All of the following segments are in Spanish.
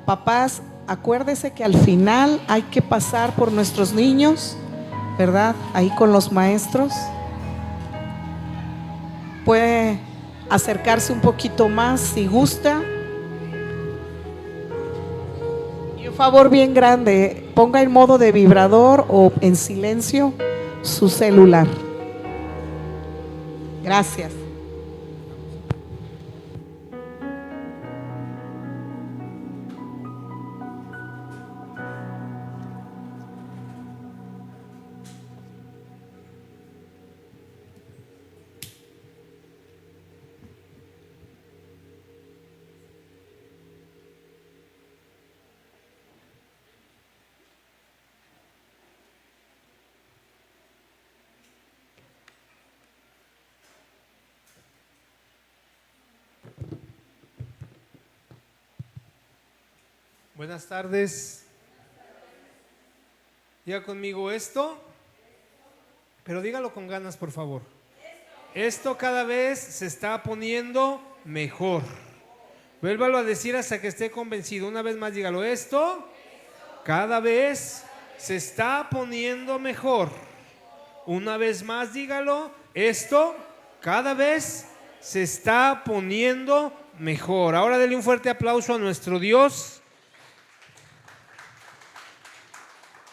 Papás, acuérdese que al final hay que pasar por nuestros niños, ¿verdad? Ahí con los maestros. Puede acercarse un poquito más si gusta. Y un favor bien grande, ponga en modo de vibrador o en silencio su celular. Gracias. Buenas tardes. Diga conmigo esto, pero dígalo con ganas, por favor. Esto cada vez se está poniendo mejor. Vuélvalo a decir hasta que esté convencido. Una vez más, dígalo. Esto cada vez se está poniendo mejor. Una vez más, dígalo. Esto cada vez se está poniendo mejor. Ahora denle un fuerte aplauso a nuestro Dios.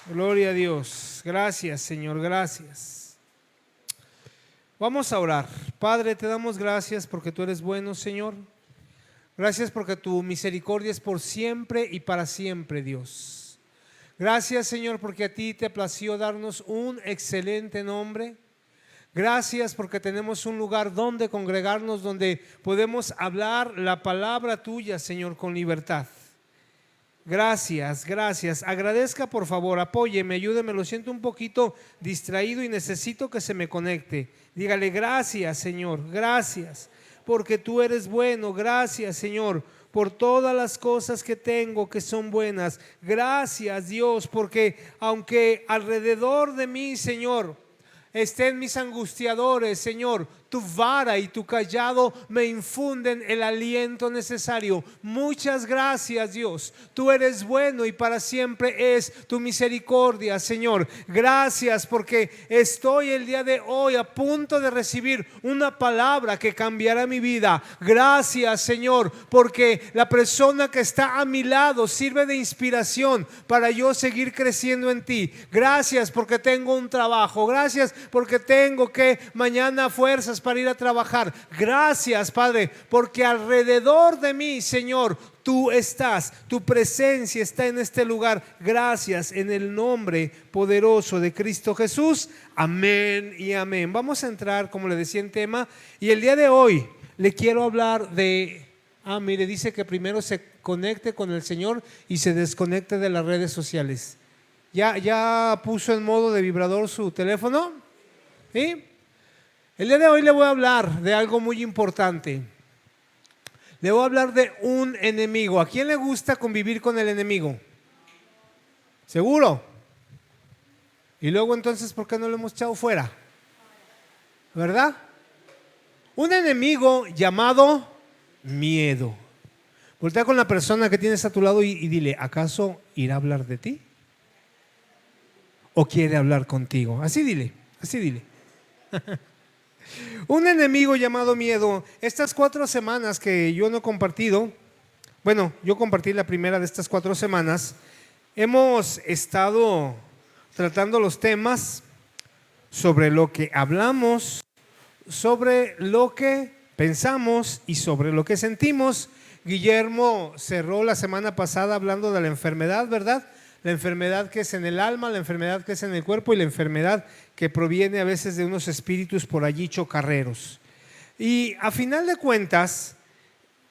Gloria a Dios. Gracias, Señor, gracias. Vamos a orar. Padre, te damos gracias porque tú eres bueno, Señor. Gracias porque tu misericordia es por siempre y para siempre, Dios. Gracias, Señor, porque a ti te plació darnos un excelente nombre. Gracias porque tenemos un lugar donde congregarnos, donde podemos hablar la palabra tuya, Señor, con libertad. Gracias, gracias. Agradezca, por favor, apóyeme, ayúdeme. Lo siento un poquito distraído y necesito que se me conecte. Dígale gracias, Señor, gracias, porque tú eres bueno. Gracias, Señor, por todas las cosas que tengo que son buenas. Gracias, Dios, porque aunque alrededor de mí, Señor, estén mis angustiadores, Señor, tu vara y tu callado me infunden el aliento necesario. Muchas gracias, Dios. Tú eres bueno y para siempre es tu misericordia, Señor. Gracias porque estoy el día de hoy a punto de recibir una palabra que cambiará mi vida. Gracias, Señor, porque la persona que está a mi lado sirve de inspiración para yo seguir creciendo en ti. Gracias porque tengo un trabajo. Gracias porque tengo que mañana fuerzas para ir a trabajar. Gracias, Padre, porque alrededor de mí, Señor, tú estás, tu presencia está en este lugar. Gracias, en el nombre poderoso de Cristo Jesús. Amén y amén. Vamos a entrar, como le decía, en tema. Y el día de hoy le quiero hablar de... mire, dice que primero se conecte con el Señor y se desconecte de las redes sociales. ¿Ya puso en modo de vibrador su teléfono? ¿Sí? El día de hoy le voy a hablar de algo muy importante. Le voy a hablar de un enemigo. ¿A quién le gusta convivir con el enemigo? ¿Seguro? Y luego entonces, ¿por qué no lo hemos echado fuera? ¿Verdad? Un enemigo llamado miedo. Voltea con la persona que tienes a tu lado y dile, ¿acaso irá a hablar de ti? ¿O quiere hablar contigo? Así dile, así dile. Un enemigo llamado miedo. Estas 4 semanas que yo no he compartido, bueno, yo compartí la primera de estas 4 semanas, hemos estado tratando los temas sobre lo que hablamos, sobre lo que pensamos y sobre lo que sentimos. Guillermo cerró la semana pasada hablando de la enfermedad, ¿verdad? La enfermedad que es en el alma, la enfermedad que es en el cuerpo y la enfermedad que proviene a veces de unos espíritus por allí chocarreros. Y a final de cuentas,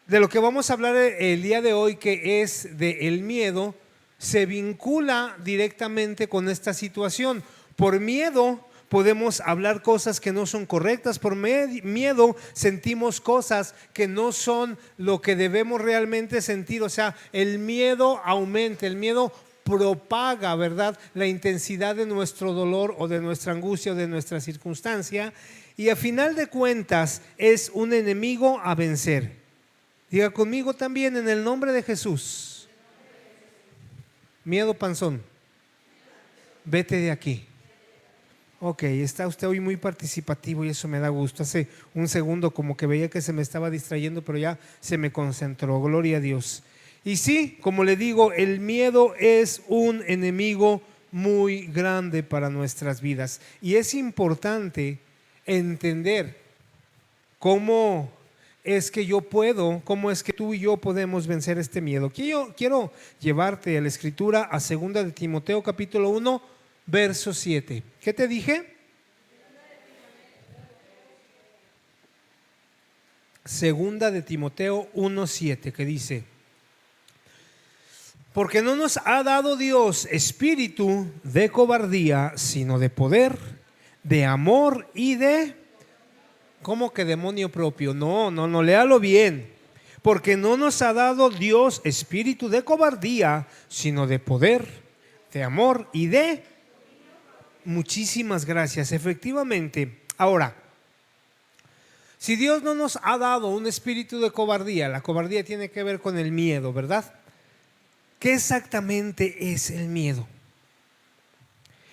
de lo que vamos a hablar el día de hoy, que es del miedo, se vincula directamente con esta situación. Por miedo podemos hablar cosas que no son correctas, por miedo sentimos cosas que no son lo que debemos realmente sentir. O sea, el miedo aumenta, el miedo propaga, ¿verdad?, la intensidad de nuestro dolor o de nuestra angustia o de nuestra circunstancia, y a final de cuentas es un enemigo a vencer. Diga conmigo también, en el nombre de Jesús. Miedo panzón. Vete de aquí. Ok, está usted hoy muy participativo y eso me da gusto. Hace un segundo como que veía que se me estaba distrayendo, pero ya se me concentró. Gloria a Dios. Y sí, como le digo, el miedo es un enemigo muy grande para nuestras vidas. Y es importante entender cómo es que yo puedo, cómo es que tú y yo podemos vencer este miedo. Quiero llevarte a la escritura a 2 de Timoteo capítulo 1, verso 7. ¿Qué te dije? 2 de Timoteo 1, 7, que dice: porque no nos ha dado Dios espíritu de cobardía, sino de poder, de amor y de... ¿Cómo que demonio propio? No, léalo bien. Porque no nos ha dado Dios espíritu de cobardía, sino de poder, de amor y de... Muchísimas gracias, efectivamente. Ahora, si Dios no nos ha dado un espíritu de cobardía, la cobardía tiene que ver con el miedo, ¿verdad? ¿Qué exactamente es el miedo?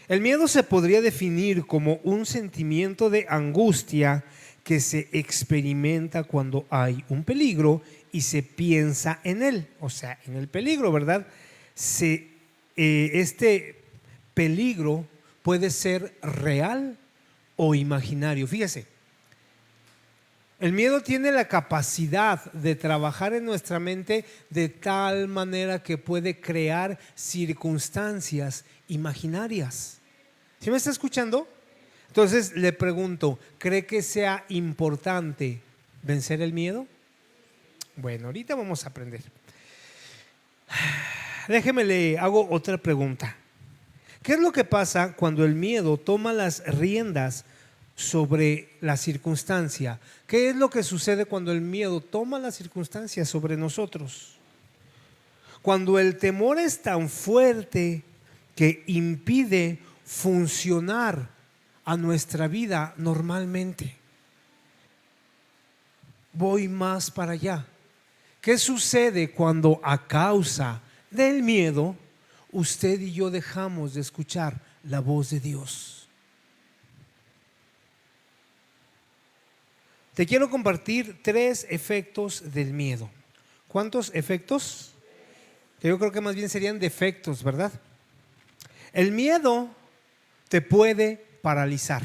El miedo se podría definir como un sentimiento de angustia que se experimenta cuando hay un peligro y se piensa en él, o sea, en el peligro, ¿verdad? Este peligro puede ser real o imaginario. Fíjese, el miedo tiene la capacidad de trabajar en nuestra mente de tal manera que puede crear circunstancias imaginarias. ¿Sí me está escuchando? Entonces le pregunto, ¿cree que sea importante vencer el miedo? Bueno, ahorita vamos a aprender. Déjeme le hago otra pregunta. ¿Qué es lo que pasa cuando el miedo toma las riendas sobre la circunstancia? ¿Qué es lo que sucede cuando el miedo toma la circunstancia sobre nosotros? Cuando el temor es tan fuerte que impide funcionar a nuestra vida normalmente. Voy más para allá. ¿Qué sucede cuando a causa del miedo usted y yo dejamos de escuchar la voz de Dios? Te quiero compartir 3 efectos del miedo. ¿Cuántos efectos? Yo creo que más bien serían defectos, ¿verdad? El miedo te puede paralizar.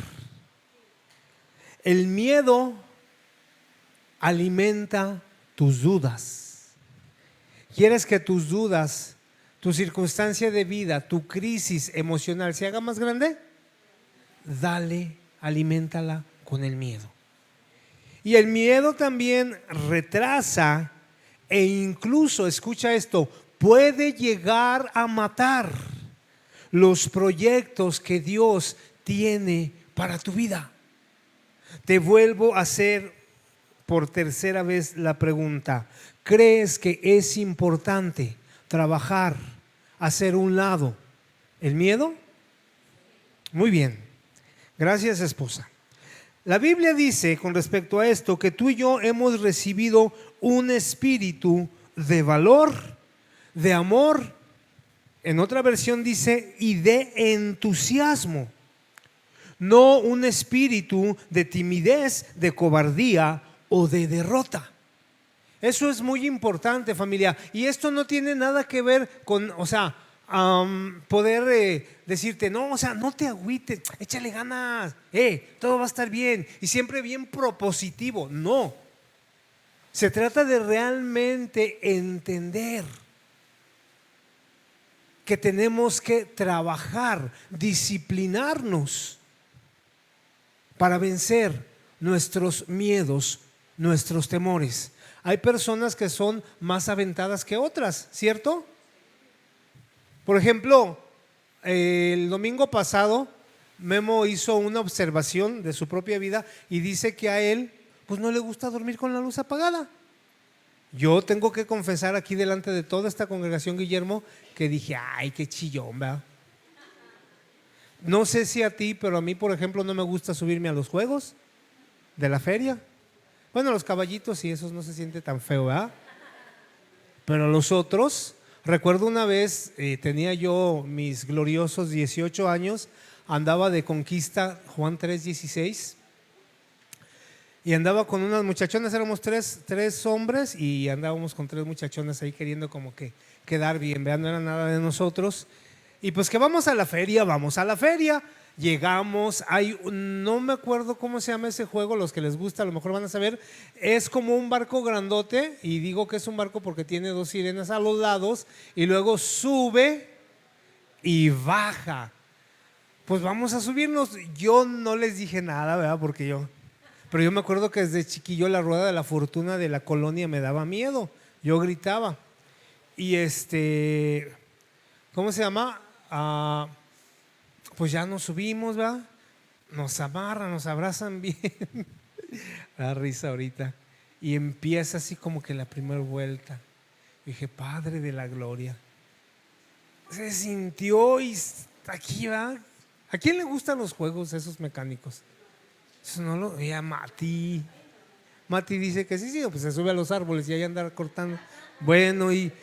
El miedo alimenta tus dudas. ¿Quieres que tus dudas, tu circunstancia de vida, tu crisis emocional se haga más grande? Dale, aliméntala con el miedo. Y el miedo también retrasa e incluso, escucha esto, puede llegar a matar los proyectos que Dios tiene para tu vida. Te vuelvo a hacer por tercera vez la pregunta: ¿crees que es importante trabajar, hacer un lado el miedo? Muy bien, gracias, esposa. La Biblia dice con respecto a esto que tú y yo hemos recibido un espíritu de valor, de amor. En otra versión dice, y de entusiasmo. No un espíritu de timidez, de cobardía o de derrota. Eso es muy importante, familia. Y esto no tiene nada que ver con, poder decirte, no, no te agüites, échale ganas, todo va a estar bien. Y siempre bien propositivo. No. Se trata de realmente entender que tenemos que trabajar, disciplinarnos para vencer nuestros miedos, nuestros temores. Hay personas que son más aventadas que otras, ¿cierto? Por ejemplo, el domingo pasado Memo hizo una observación de su propia vida y dice que a él pues no le gusta dormir con la luz apagada. Yo tengo que confesar aquí delante de toda esta congregación, Guillermo, que dije, ay, qué chillón, ¿verdad? No sé si a ti, pero a mí, por ejemplo, no me gusta subirme a los juegos de la feria. Bueno, los caballitos y esos no se siente tan feo, ¿verdad? Pero los otros, Recuerdo una vez, tenía yo mis gloriosos 18 años, andaba de conquista, Juan 3:16, y andaba con unas muchachonas, éramos tres hombres y andábamos con tres muchachonas ahí queriendo como que quedar bien, vean, no era nada de nosotros. Y pues que vamos a la feria, llegamos, no me acuerdo cómo se llama ese juego, los que les gusta a lo mejor van a saber, es como un barco grandote, y digo que es un barco porque tiene dos sirenas a los lados, y luego sube y baja. Pues vamos a subirnos. Yo no les dije nada, ¿verdad? Pero yo me acuerdo que desde chiquillo la rueda de la fortuna de la colonia me daba miedo, yo gritaba. Y ¿cómo se llama? Pues ya nos subimos, ¿verdad? Nos amarran, nos abrazan bien. Da risa ahorita. Y empieza así como que la primera vuelta. Dije, Padre de la gloria. Se sintió y aquí va. ¿A quién le gustan los juegos esos mecánicos? Eso no lo veía Mati. Mati dice que sí, pues se sube a los árboles y ahí anda cortando. Bueno, y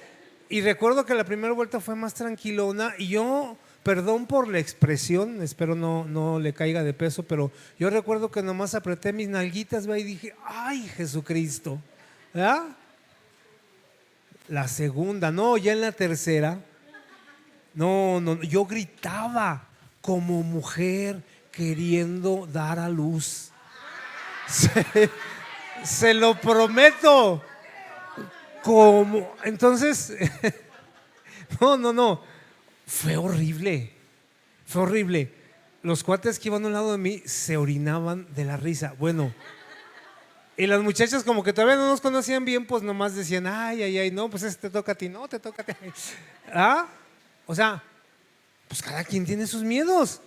recuerdo que la primera vuelta fue más tranquilona y yo, perdón por la expresión, espero no le caiga de peso, pero yo recuerdo que nomás apreté mis nalguitas, ¿va? Y dije, ¡ay, Jesucristo! ¿Verdad? La segunda, no, ya en la tercera, no, yo gritaba como mujer queriendo dar a luz. Se lo prometo. Entonces, no, fue horrible. Los cuates que iban a un lado de mí se orinaban de la risa. Bueno, y las muchachas como que todavía no nos conocían bien, pues nomás decían, ay, no, pues te toca a ti, no, te toca a ti. O sea, pues cada quien tiene sus miedos,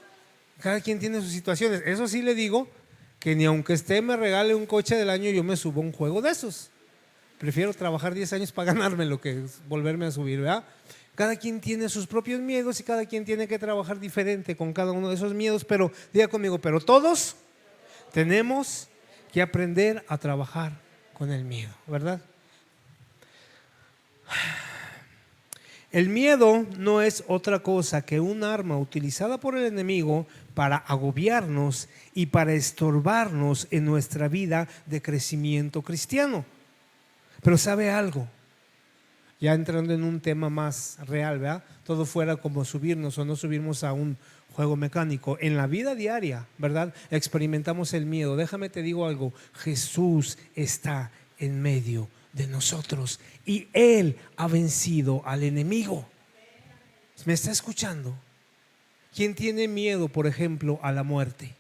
cada quien tiene sus situaciones. Eso sí le digo, que ni aunque me regale un coche del año, yo me subo a un juego de esos. Prefiero trabajar 10 años para ganarme lo que volverme a subir, ¿verdad? Cada quien tiene sus propios miedos y cada quien tiene que trabajar diferente con cada uno de esos miedos, pero diga conmigo, pero todos tenemos que aprender a trabajar con el miedo, ¿verdad? El miedo no es otra cosa que un arma utilizada por el enemigo para agobiarnos y para estorbarnos en nuestra vida de crecimiento cristiano. Pero ¿sabe algo? Ya entrando en un tema más real, ¿verdad? Todo fuera como subirnos o no subirnos a un juego mecánico. En la vida diaria, ¿verdad? Experimentamos el miedo. Déjame te digo algo, Jesús está en medio de nosotros y Él ha vencido al enemigo. ¿Me está escuchando? ¿Quién tiene miedo, por ejemplo, a la muerte?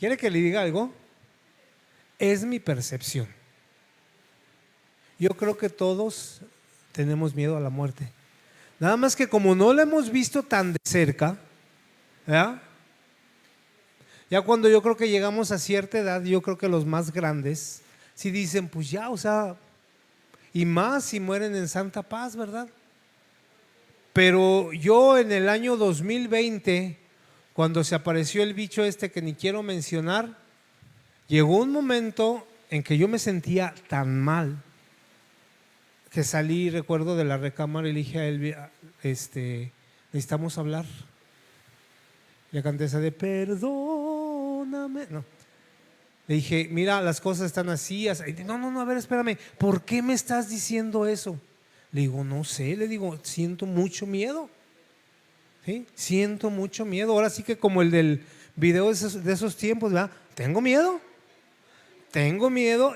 ¿Quiere que le diga algo? Es mi percepción. Yo creo que todos tenemos miedo a la muerte. Nada más que como no la hemos visto tan de cerca, ¿verdad? Ya cuando yo creo que llegamos a cierta edad, yo creo que los más grandes sí dicen, pues ya, o sea, y más si mueren en santa paz, ¿verdad? Pero yo en el año 2020, cuando se apareció el bicho que ni quiero mencionar, llegó un momento en que yo me sentía tan mal que salí, recuerdo, de la recámara y le dije a él, necesitamos hablar. Le canté esa de perdóname. No. Le dije, mira, las cosas están así. No, a ver, espérame, ¿por qué me estás diciendo eso? Le digo, no sé, le digo, siento mucho miedo. ¿Sí? Siento mucho miedo. Ahora sí que como el del video de esos tiempos, ¿verdad? Tengo miedo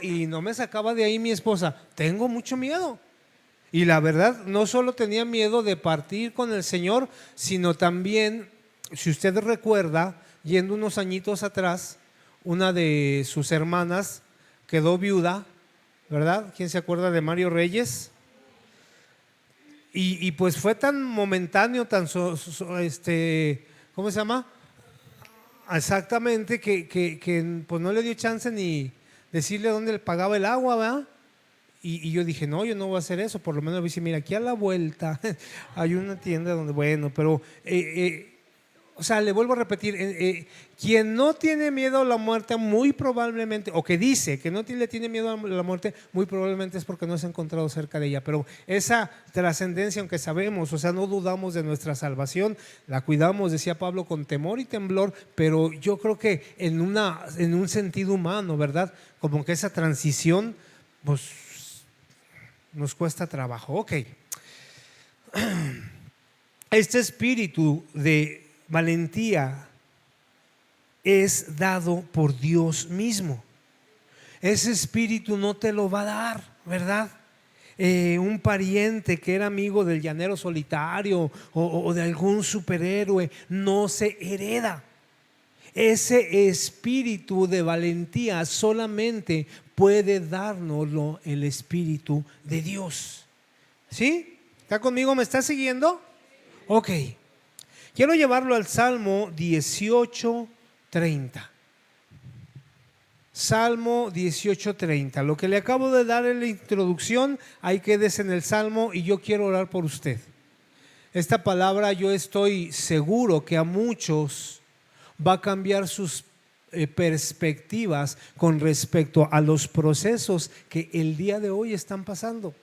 y no me sacaba de ahí mi esposa. Tengo mucho miedo. Y la verdad, no solo tenía miedo de partir con el Señor, sino también, si usted recuerda, yendo unos añitos atrás, una de sus hermanas quedó viuda, ¿verdad? ¿Quién se acuerda de Mario Reyes? Y pues fue tan momentáneo, ¿cómo se llama? Exactamente, que pues no le dio chance ni decirle dónde le pagaba el agua, ¿verdad? Y yo dije, no, yo no voy a hacer eso. Por lo menos voy a decir, mira, aquí a la vuelta hay una tienda donde, bueno, pero O sea, le vuelvo a repetir, quien no tiene miedo a la muerte muy probablemente, o que dice que no le tiene miedo a la muerte, muy probablemente es porque no se ha encontrado cerca de ella. Pero esa trascendencia, aunque sabemos, o sea, no dudamos de nuestra salvación, la cuidamos, decía Pablo, con temor y temblor, pero yo creo que en un sentido humano, ¿verdad? Como que esa transición, pues, nos cuesta trabajo. Ok. Este espíritu de valentía es dado por Dios mismo. Ese espíritu no te lo va a dar, ¿verdad? Un pariente que era amigo del llanero solitario o de algún superhéroe no se hereda. Ese espíritu de valentía solamente puede dárnoslo el Espíritu de Dios. ¿Sí? ¿Está conmigo? ¿Me está siguiendo? Ok. Quiero llevarlo al Salmo 18:30. Salmo 18:30. Lo que le acabo de dar en la introducción, ahí quédese en el Salmo y yo quiero orar por usted. Esta palabra yo estoy seguro que a muchos va a cambiar sus perspectivas con respecto a los procesos que el día de hoy están pasando.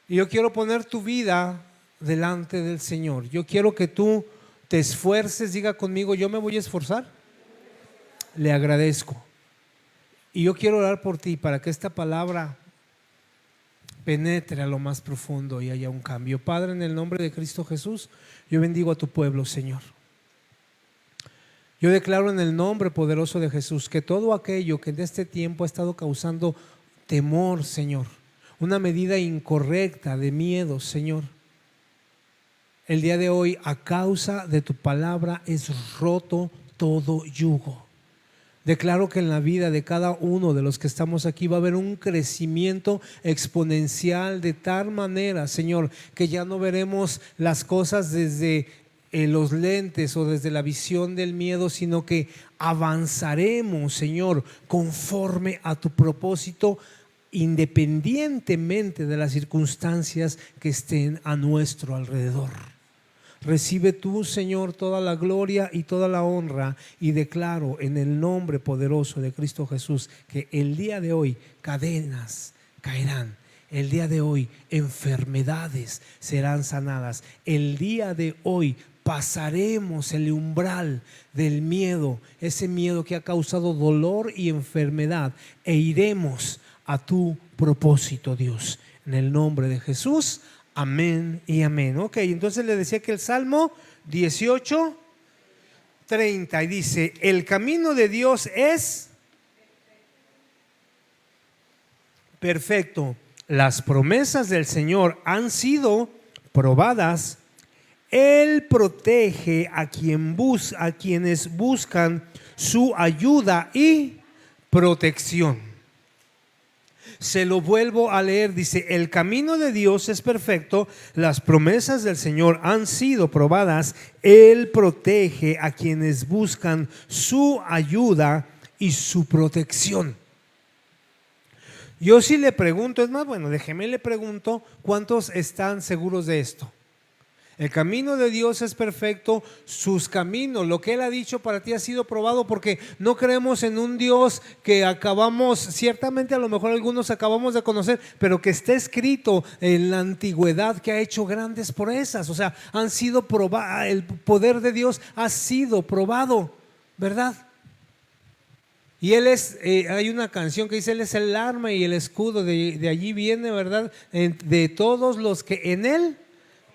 Y yo quiero poner tu vida delante del Señor. Yo quiero que tú te esfuerces, diga conmigo, yo me voy a esforzar. Le agradezco. Y yo quiero orar por ti para que esta palabra penetre a lo más profundo y haya un cambio. Padre, en el nombre de Cristo Jesús, yo bendigo a tu pueblo, Señor. Yo declaro en el nombre poderoso de Jesús que todo aquello que en este tiempo ha estado causando temor, Señor, una medida incorrecta de miedo, Señor, el día de hoy, a causa de tu palabra, es roto todo yugo. Declaro que en la vida de cada uno de los que estamos aquí va a haber un crecimiento exponencial de tal manera, Señor, que ya no veremos las cosas desde los lentes o desde la visión del miedo, sino que avanzaremos, Señor, conforme a tu propósito, independientemente de las circunstancias que estén a nuestro alrededor. Recibe tú, Señor, toda la gloria y toda la honra, y declaro en el nombre poderoso de Cristo Jesús que el día de hoy cadenas caerán, el día de hoy enfermedades serán sanadas, el día de hoy pasaremos el umbral del miedo, ese miedo que ha causado dolor y enfermedad, e iremos a tu propósito, Dios, en el nombre de Jesús. Amén y amén. Ok, entonces le decía que el Salmo 18:30 y dice: el camino de Dios es perfecto, las promesas del Señor han sido probadas, Él protege a quienes buscan su ayuda y protección. Se lo vuelvo a leer, dice: el camino de Dios es perfecto, las promesas del Señor han sido probadas, Él protege a quienes buscan su ayuda y su protección. Yo sí le pregunto, es más, bueno, déjeme le pregunto, ¿cuántos están seguros de esto? El camino de Dios es perfecto, sus caminos, lo que Él ha dicho para ti ha sido probado, porque no creemos en un Dios que acabamos, ciertamente a lo mejor algunos acabamos de conocer, pero que está escrito en la antigüedad que ha hecho grandes proezas, o sea, han sido probados, el poder de Dios ha sido probado, ¿verdad? Y Él es, hay una canción que dice: Él es el arma y el escudo, de allí viene, ¿verdad? De todos los que en Él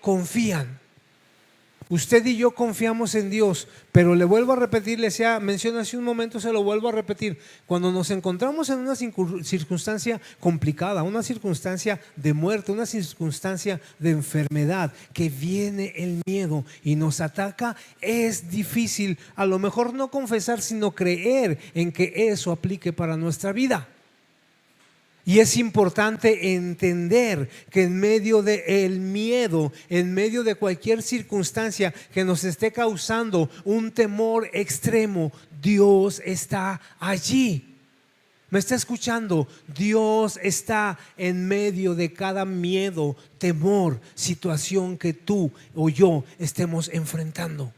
confían. Usted y yo confiamos en Dios, pero le vuelvo a repetir, le mencioné hace un momento, se lo vuelvo a repetir: cuando nos encontramos en una circunstancia complicada, una circunstancia de muerte, una circunstancia de enfermedad, que viene el miedo y nos ataca, es difícil a lo mejor no confesar, sino creer en que eso aplique para nuestra vida. Y es importante entender que en medio del miedo, en medio de cualquier circunstancia que nos esté causando un temor extremo, Dios está allí. ¿Me está escuchando? Dios está en medio de cada miedo, temor, situación que tú o yo estemos enfrentando.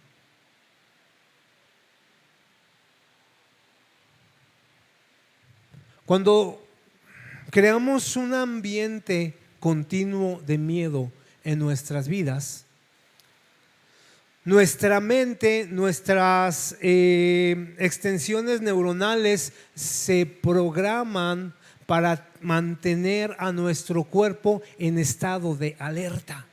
Cuando creamos un ambiente continuo de miedo en nuestras vidas, nuestra mente, nuestras extensiones neuronales se programan para mantener a nuestro cuerpo en estado de alerta.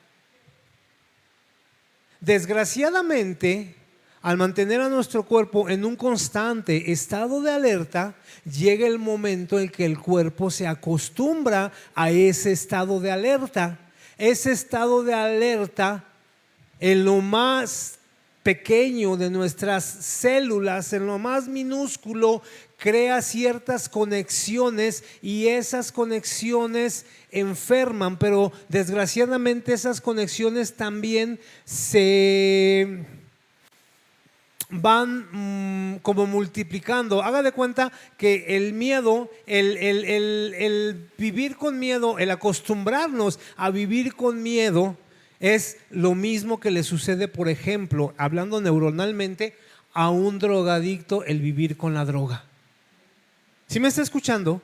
Desgraciadamente, al mantener a nuestro cuerpo en un constante estado de alerta, llega el momento en que el cuerpo se acostumbra a ese estado de alerta. Ese estado de alerta, en lo más pequeño de nuestras células, en lo más minúsculo, crea ciertas conexiones y esas conexiones enferman, pero desgraciadamente esas conexiones también se van como multiplicando. Haga de cuenta que el miedo, el vivir con miedo, el acostumbrarnos a vivir con miedo es lo mismo que le sucede, por ejemplo, hablando neuronalmente, a un drogadicto el vivir con la droga. ¿Sí me está escuchando?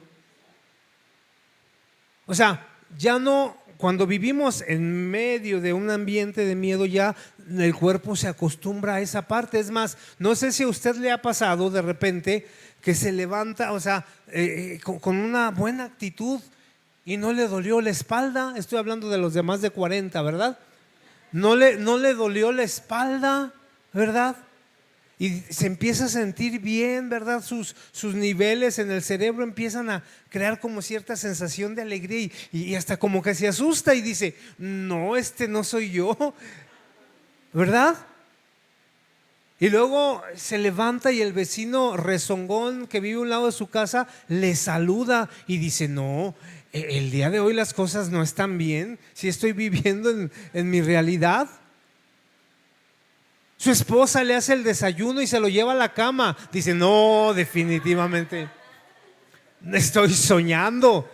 O sea, ya no, cuando vivimos en medio de un ambiente de miedo, ya el cuerpo se acostumbra a esa parte. Es más, no sé si a usted le ha pasado de repente que se levanta, o sea, con una buena actitud y no le dolió la espalda. Estoy hablando de los de más de 40, ¿verdad? No le dolió la espalda, ¿verdad? Y se empieza a sentir bien, ¿verdad? Sus niveles en el cerebro empiezan a crear como cierta sensación de alegría y hasta como que se asusta y dice, no, no soy yo, ¿verdad? Y luego se levanta y el vecino rezongón que vive a un lado de su casa le saluda y dice, no, el día de hoy las cosas no están bien, si estoy viviendo en mi realidad. Su esposa le hace el desayuno y se lo lleva a la cama. Dice, no, definitivamente estoy soñando.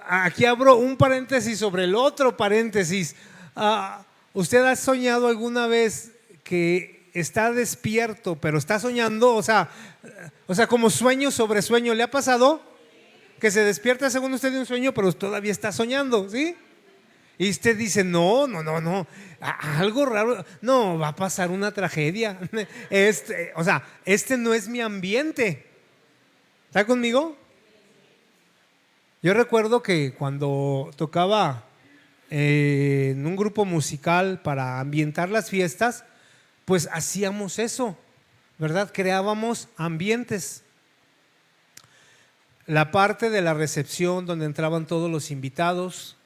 Aquí abro un paréntesis sobre el otro paréntesis. ¿Usted ha soñado alguna vez que está despierto pero está soñando? O sea, como sueño sobre sueño. ¿Le ha pasado? Que se despierta según usted de un sueño pero todavía está soñando, ¿sí? Y usted dice, no, algo raro, no, va a pasar una tragedia. Este no es mi ambiente. ¿Está conmigo? Yo recuerdo que cuando tocaba en un grupo musical para ambientar las fiestas, pues hacíamos eso, ¿verdad? Creábamos ambientes. La parte de la recepción donde entraban todos los invitados,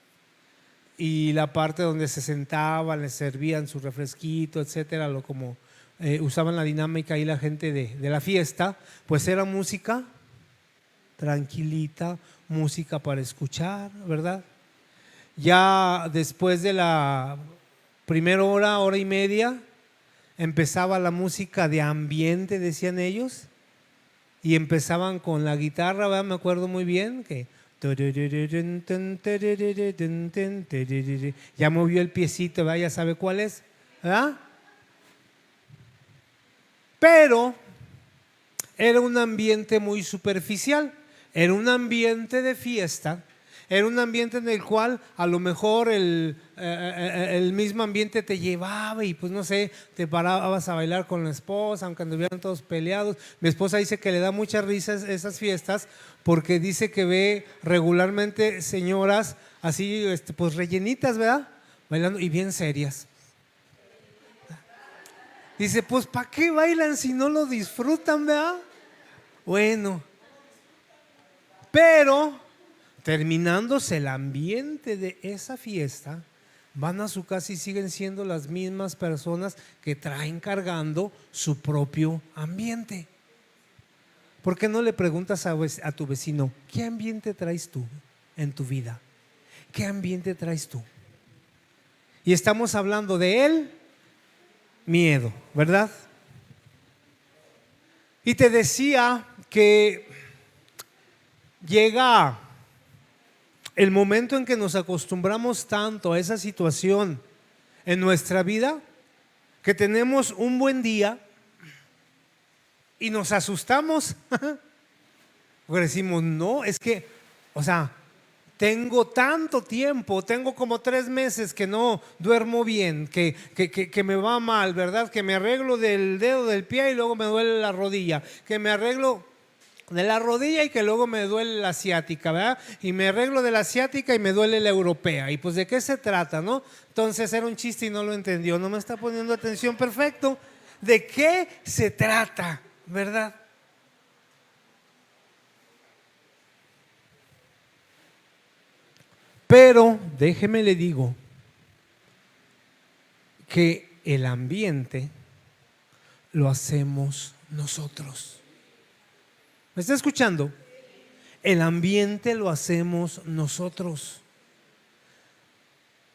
y la parte donde se sentaban, les servían su refresquito, etcétera, como usaban la dinámica y la gente de la fiesta, pues era música tranquilita, música para escuchar, ¿verdad? Ya después de la primera hora y media, empezaba la música de ambiente, decían ellos, y empezaban con la guitarra, ¿verdad? Me acuerdo muy bien que ya movió el piecito, ¿verdad? Ya sabe cuál es, ¿verdad? Pero era un ambiente muy superficial, era un ambiente de fiesta, era un ambiente en el cual a lo mejor el mismo ambiente te llevaba y pues no sé, te parabas a bailar con la esposa, aunque anduvieran todos peleados. Mi esposa dice que le da mucha risa esas fiestas porque dice que ve regularmente señoras así pues rellenitas, ¿verdad? Bailando y bien serias. Dice, pues ¿para qué bailan si no lo disfrutan, verdad? Bueno, pero terminándose el ambiente de esa fiesta, van a su casa y siguen siendo las mismas personas que traen cargando su propio ambiente. ¿Por qué no le preguntas a tu vecino, ¿qué ambiente traes tú en tu vida? ¿Qué ambiente traes tú? Y estamos hablando de él, miedo, ¿verdad? Y te decía que llega el momento en que nos acostumbramos tanto a esa situación en nuestra vida que tenemos un buen día y nos asustamos. Porque decimos, no, es que, o sea, tengo tanto tiempo, tengo como 3 meses que no duermo bien, que me va mal, ¿verdad? Que me arreglo del dedo del pie y luego me duele la rodilla, que me arreglo de la rodilla y que luego me duele la asiática, ¿verdad? Y me arreglo de la asiática y me duele la europea. Y pues, ¿de qué se trata, no? Entonces era un chiste y no lo entendió, no me está poniendo atención, perfecto. ¿De qué se trata, verdad? Pero déjeme le digo que el ambiente lo hacemos nosotros. ¿Me está escuchando? El ambiente lo hacemos nosotros.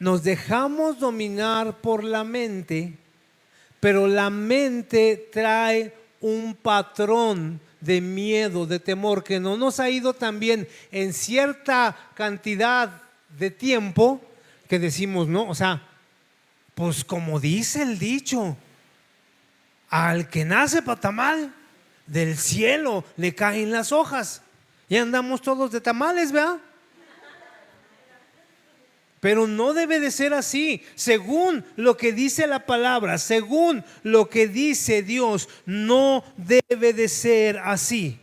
Nos dejamos dominar por la mente, pero la mente trae un patrón de miedo, de temor, que no nos ha ido tan bien en cierta cantidad de tiempo que decimos, no, o sea, pues como dice el dicho, al que nace pa' tamal, del cielo le caen las hojas. Y andamos todos de tamales, ¿verdad? Pero no debe de ser así. Según lo que dice la palabra, según lo que dice Dios, no debe de ser así.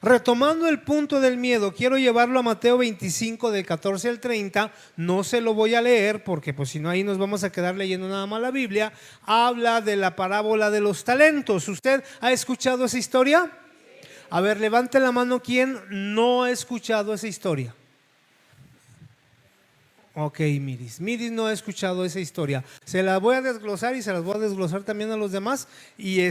Retomando el punto del miedo, quiero llevarlo a Mateo 25 del 14 al 30. No se lo voy a leer porque pues si no ahí nos vamos a quedar leyendo nada más la Biblia. Habla de la parábola de los talentos. ¿Usted ha escuchado esa historia? A ver, levante la mano quien no ha escuchado esa historia. Ok, Miris no ha escuchado esa historia. Se la voy a desglosar y se las voy a desglosar también a los demás. Y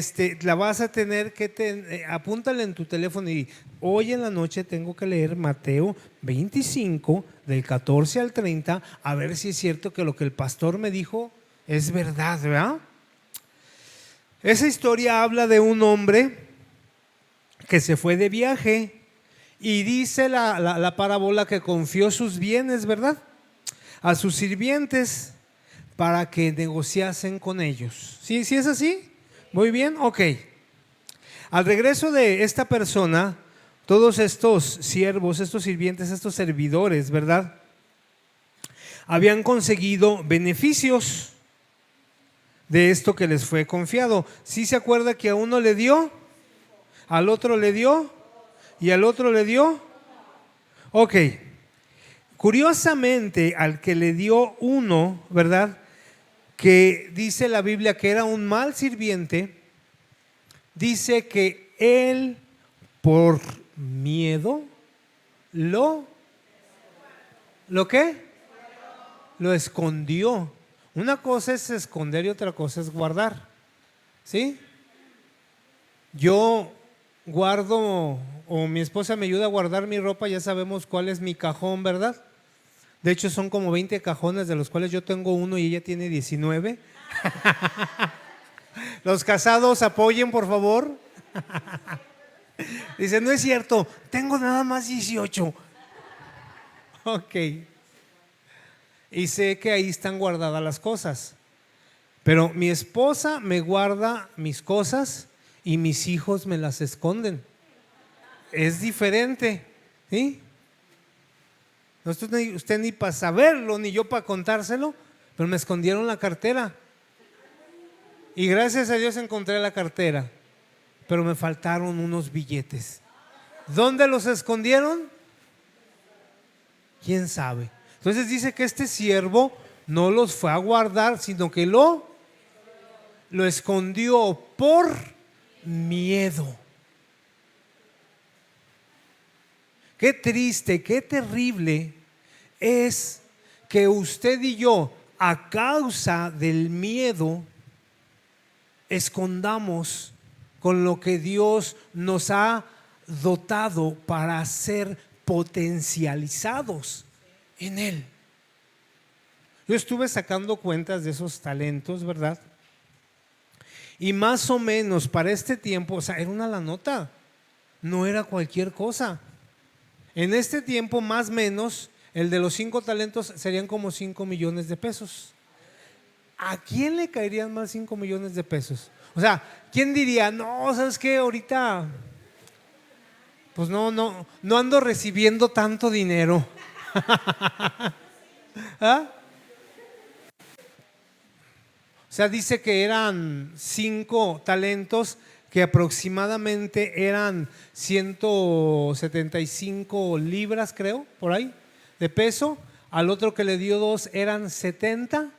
la vas a tener que apúntale en tu teléfono y hoy en la noche tengo que leer Mateo 25 del 14 al 30 a ver si es cierto que lo que el pastor me dijo es verdad, ¿verdad? Esa historia habla de un hombre que se fue de viaje y dice la parábola que confió sus bienes, ¿verdad?, a sus sirvientes para que negociasen con ellos. ¿Sí es así? Muy bien, ok. Al regreso de esta persona, todos estos siervos, estos sirvientes, estos servidores, ¿verdad?, habían conseguido beneficios de esto que les fue confiado. ¿Sí se acuerda que a uno le dio, al otro le dio y al otro le dio? Ok. Curiosamente, al que le dio uno, ¿verdad?, que dice la Biblia que era un mal sirviente, dice que él por miedo ¿lo qué? Lo escondió. Una cosa es esconder y otra cosa es guardar, ¿sí? Yo guardo, o mi esposa me ayuda a guardar mi ropa, ya sabemos cuál es mi cajón, ¿verdad? De hecho son como 20 cajones, de los cuales yo tengo uno y ella tiene 19. Los casados apoyen, por favor. Dice, no es cierto, tengo nada más 18. Ok. Y sé que ahí están guardadas las cosas. Pero mi esposa me guarda mis cosas y mis hijos me las esconden. Es diferente, ¿sí? No, usted ni para saberlo, ni yo para contárselo, pero me escondieron la cartera. Y gracias a Dios encontré la cartera, pero me faltaron unos billetes. ¿Dónde los escondieron? ¿Quién sabe? Entonces dice que este siervo no los fue a guardar, sino que lo escondió por miedo. Qué triste, qué terrible es que usted y yo, a causa del miedo, escondamos con lo que Dios nos ha dotado para ser potencializados en Él. Yo estuve sacando cuentas de esos talentos, ¿verdad? Y más o menos para este tiempo, o sea, era una lanota, no era cualquier cosa. En este tiempo, más o menos, el de los 5 talentos serían como 5 millones de pesos. ¿A quién le caerían más 5 millones de pesos? O sea, ¿quién diría, no, sabes qué, ahorita, pues no ando recibiendo tanto dinero? ¿Ah? O sea, dice que eran 5 talentos, que aproximadamente eran 175 libras, creo, por ahí, de peso. Al otro que le dio 2 eran 70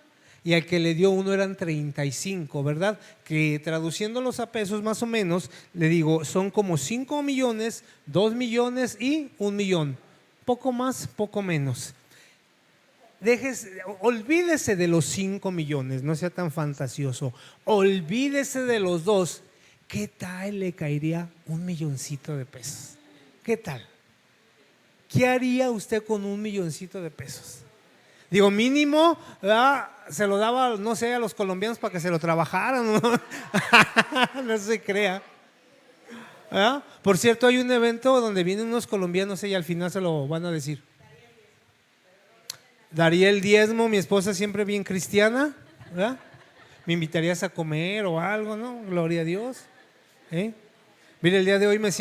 y al que le dio 1 eran 35, ¿verdad? Que traduciéndolos a pesos más o menos, le digo, son como 5 millones, 2 millones y 1 millón. Poco más, poco menos. Olvídese de los 5 millones, no sea tan fantasioso. Olvídese de los 2. ¿Qué tal le caería 1 milloncito de pesos? ¿Qué tal? ¿Qué haría usted con 1 milloncito de pesos? Digo, mínimo, ¿verdad? Se lo daba, no sé, a los colombianos para que se lo trabajaran, ¿no? No se crea. ¿Verdad? Por cierto, hay un evento donde vienen unos colombianos y al final se lo van a decir. Daría el diezmo, mi esposa siempre bien cristiana, ¿verdad? Me invitarías a comer o algo, ¿no? Gloria a Dios. Mire, el día de hoy me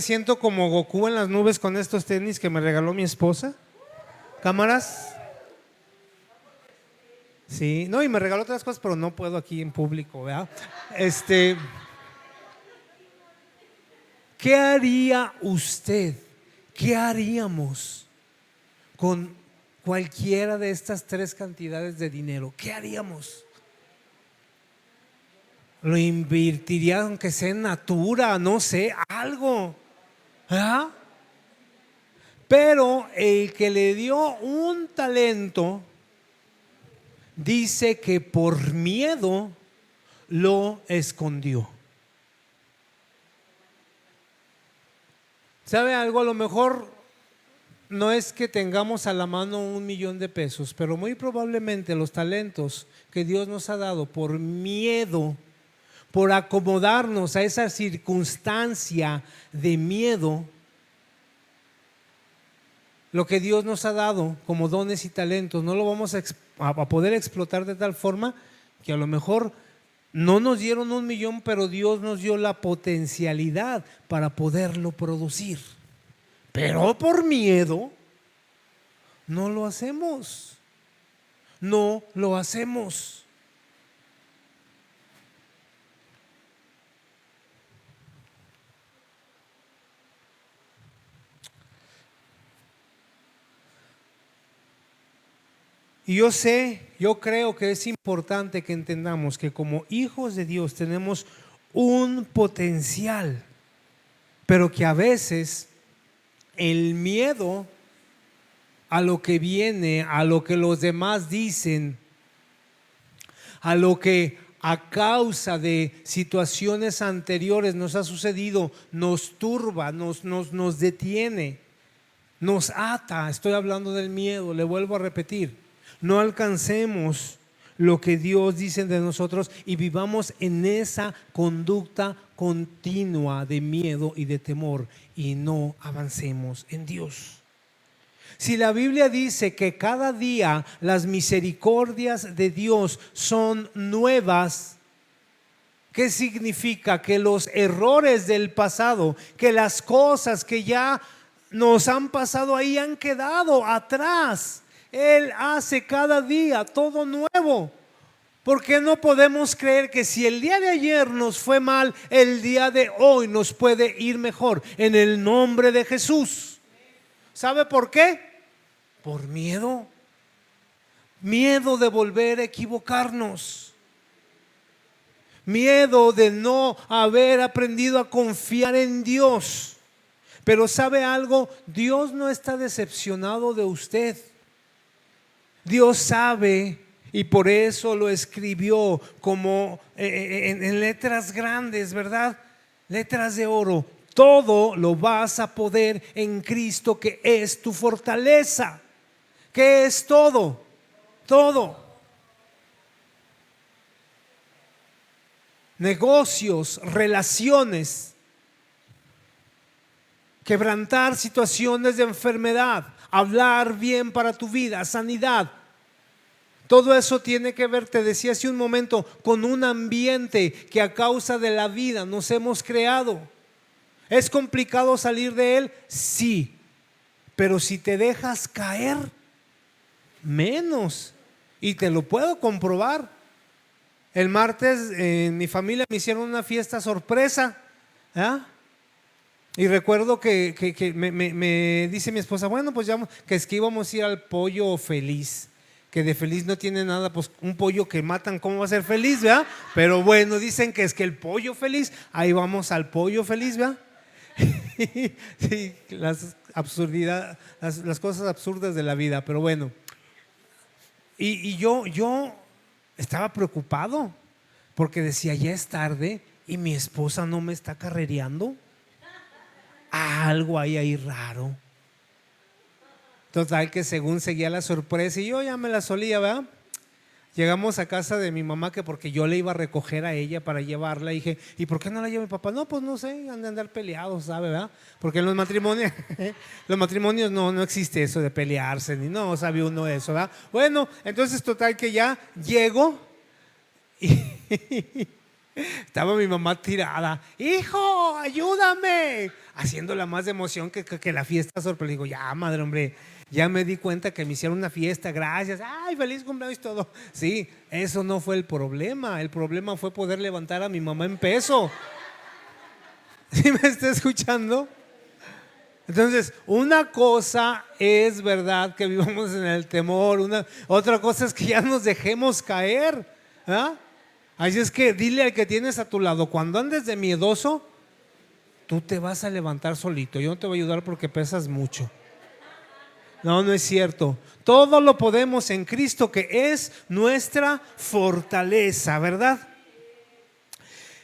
siento como Goku en las nubes con estos tenis que me regaló mi esposa. ¿Cámaras? Sí, no, y me regaló otras cosas, pero no puedo aquí en público, ¿verdad? ¿Qué haría usted? ¿Qué haríamos con cualquiera de estas 3 cantidades de dinero? ¿Qué haríamos? Lo invertiría aunque sea en natura, no sé, algo, ¿verdad? Pero el que le dio un talento dice que por miedo lo escondió. ¿Sabe algo? A lo mejor no es que tengamos a la mano 1 millón de pesos, pero muy probablemente los talentos que Dios nos ha dado por miedo, por acomodarnos a esa circunstancia de miedo, lo que Dios nos ha dado como dones y talentos, no lo vamos a poder explotar de tal forma que a lo mejor no nos dieron 1 millón, pero Dios nos dio la potencialidad para poderlo producir. Pero por miedo no lo hacemos. No lo hacemos. Y yo creo que es importante que entendamos que como hijos de Dios tenemos un potencial, pero que a veces el miedo a lo que viene, a lo que los demás dicen, a lo que a causa de situaciones anteriores nos ha sucedido, nos turba, nos detiene, nos ata. Estoy hablando del miedo, le vuelvo a repetir. No alcancemos lo que Dios dice de nosotros y vivamos en esa conducta continua de miedo y de temor y no avancemos en Dios. Si la Biblia dice que cada día las misericordias de Dios son nuevas, ¿qué significa? Que los errores del pasado, que las cosas que ya nos han pasado ahí han quedado atrás. Él hace cada día todo nuevo. ¿Por qué no podemos creer que si el día de ayer nos fue mal, el día de hoy nos puede ir mejor? En el nombre de Jesús. ¿Sabe por qué? Por miedo. Miedo de volver a equivocarnos. Miedo de no haber aprendido a confiar en Dios. Pero ¿sabe algo? Dios no está decepcionado de usted. Dios sabe y por eso lo escribió como en letras grandes, ¿verdad? Letras de oro. Todo lo vas a poder en Cristo, que es tu fortaleza. ¿Qué es todo? Todo. Negocios, relaciones. quebrantar situaciones de enfermedad, hablar bien para tu vida, sanidad. Todo eso tiene que ver, te decía hace un momento, con un ambiente que a causa de la vida nos hemos creado. ¿Es complicado salir de él? Sí, pero si te dejas caer, menos. Y te lo puedo comprobar. El martes en mi familia me hicieron una fiesta sorpresa, ¿ah? Y recuerdo que me dice mi esposa, bueno, pues ya, que es que íbamos a ir al pollo feliz, que de feliz no tiene nada, pues un pollo que matan, ¿cómo va a ser feliz, verdad? Pero bueno, dicen que es que el pollo feliz, ahí vamos al pollo feliz, ¿verdad? Sí, las absurdidades, las cosas absurdas de la vida, pero bueno. Y yo estaba preocupado porque decía, ya es tarde y mi esposa no me está carrereando. Algo hay ahí raro. Total que según seguía la sorpresa y yo ya me la solía, ¿verdad? Llegamos a casa de mi mamá, que porque yo le iba a recoger a ella para llevarla, y dije, ¿y por qué no la lleva mi papá? No, pues no sé, han de andar peleados, ¿sabe? ¿Verdad? Porque en los matrimonios no existe eso de pelearse, ni no sabe uno eso, ¿verdad? Bueno, entonces total que ya llego y estaba mi mamá tirada, hijo, ayúdame, haciéndola más de emoción que la fiesta sorpresa. Digo, ya madre, hombre, ya me di cuenta que me hicieron una fiesta, gracias, ay, feliz cumpleaños y todo. Sí, eso no fue el problema fue poder levantar a mi mamá en peso. ¿Sí me está escuchando? Entonces, una cosa es verdad que vivamos en el temor, otra cosa es que ya nos dejemos caer, ¿ah? Así es que dile al que tienes a tu lado, cuando andes de miedoso, tú te vas a levantar solito, yo no te voy a ayudar porque pesas mucho. No es cierto. Todo lo podemos en Cristo, que es nuestra fortaleza, ¿verdad?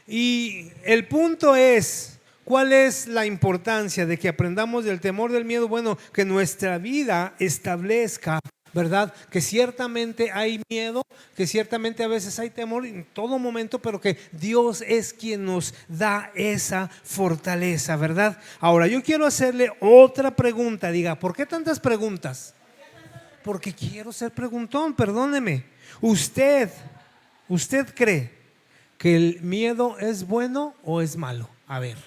Y el punto es, ¿cuál es la importancia de que aprendamos del temor, del miedo? Bueno, que nuestra vida establezca, ¿verdad? Que ciertamente hay miedo, que ciertamente a veces hay temor en todo momento, pero que Dios es quien nos da esa fortaleza, ¿verdad? Ahora, yo quiero hacerle otra pregunta. Diga, ¿por qué tantas preguntas? Porque quiero ser preguntón, perdóneme. ¿Usted cree que el miedo es bueno o es malo? A ver,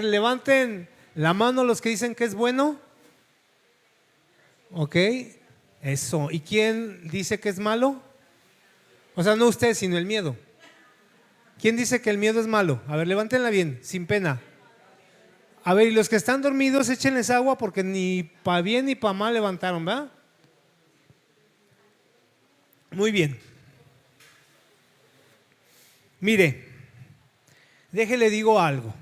levanten la mano los que dicen que es bueno. Ok. Eso. ¿Y quién dice que es malo? O sea, no usted, sino el miedo. ¿Quién dice que el miedo es malo? A ver, levántenla bien, sin pena. A ver, y los que están dormidos, échenles agua porque ni para bien ni para mal levantaron, ¿verdad? Muy bien. Mire, déjele digo algo.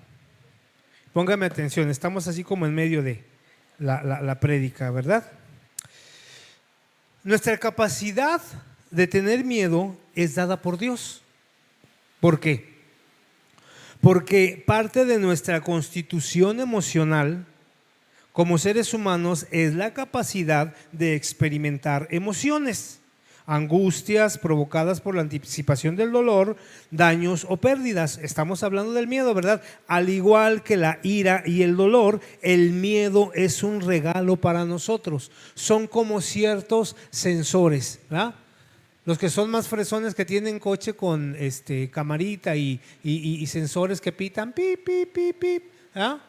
Póngame atención, estamos así como en medio de la prédica, ¿verdad? Nuestra capacidad de tener miedo es dada por Dios. ¿Por qué? Porque parte de nuestra constitución emocional como seres humanos es la capacidad de experimentar emociones, angustias provocadas por la anticipación del dolor, daños o pérdidas. Estamos hablando del miedo, ¿verdad? Al igual que la ira y el dolor, el miedo es un regalo para nosotros. Son como ciertos sensores, ¿verdad? Los que son más fresones, que tienen coche con camarita y sensores que pitan, pip, pip, pip, pip, ¿verdad?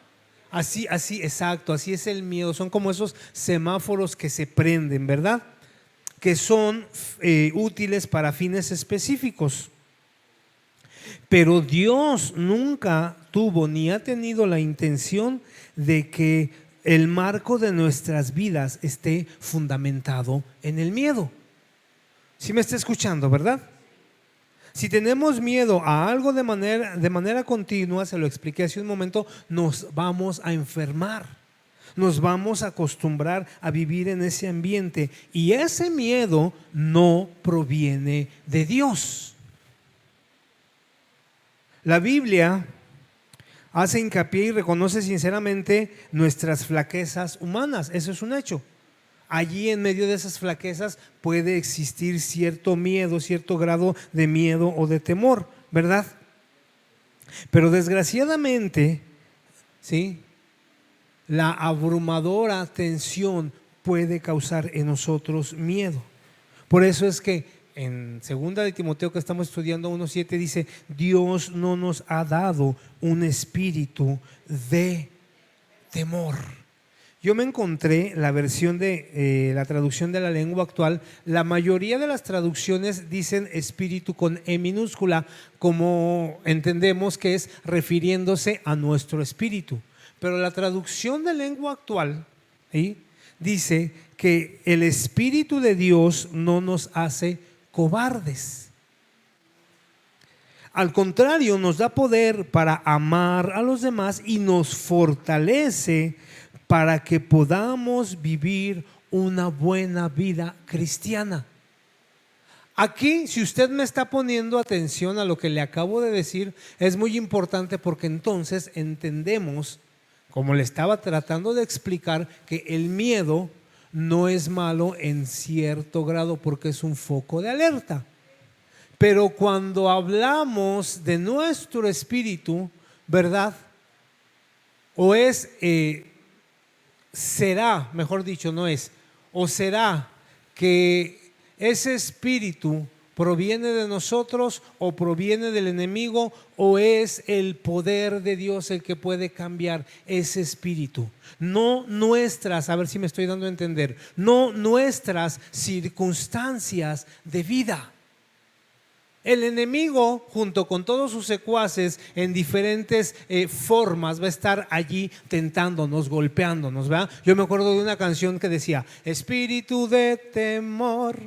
Así, exacto, así es el miedo. Son como esos semáforos que se prenden, ¿verdad? Que son útiles para fines específicos. Pero Dios nunca tuvo ni ha tenido la intención de que el marco de nuestras vidas esté fundamentado en el miedo. ¿Sí me está escuchando, verdad? Si tenemos miedo a algo de manera continua, se lo expliqué hace un momento, nos vamos a enfermar. Nos vamos a acostumbrar a vivir en ese ambiente y ese miedo no proviene de Dios. La Biblia hace hincapié y reconoce sinceramente nuestras flaquezas humanas. Eso es un hecho. Allí en medio de esas flaquezas puede existir cierto miedo, cierto grado de miedo o de temor, ¿verdad? Pero desgraciadamente, ¿sí?, la abrumadora tensión puede causar en nosotros miedo. Por eso es que en 2 de Timoteo, que estamos estudiando 1:7, dice: Dios no nos ha dado un espíritu de temor. Yo me encontré la versión de la traducción de la lengua actual. La mayoría de las traducciones dicen espíritu con E minúscula, como entendemos que es refiriéndose a nuestro espíritu. Pero la traducción de lengua actual, ¿sí?, dice que el Espíritu de Dios no nos hace cobardes. Al contrario, nos da poder para amar a los demás y nos fortalece para que podamos vivir una buena vida cristiana. Aquí, si usted me está poniendo atención a lo que le acabo de decir, es muy importante, porque entonces entendemos, como le estaba tratando de explicar, que el miedo no es malo en cierto grado porque es un foco de alerta. Pero cuando hablamos de nuestro espíritu, ¿verdad? O es, será, mejor dicho, no es, o será que ese espíritu proviene de nosotros o proviene del enemigo, o es el poder de Dios el que puede cambiar ese espíritu. No nuestras, a ver si me estoy dando a entender, no nuestras circunstancias de vida. El enemigo, junto con todos sus secuaces, en diferentes formas, va a estar allí tentándonos, golpeándonos, ¿verdad? Yo me acuerdo de una canción que decía: espíritu de temor,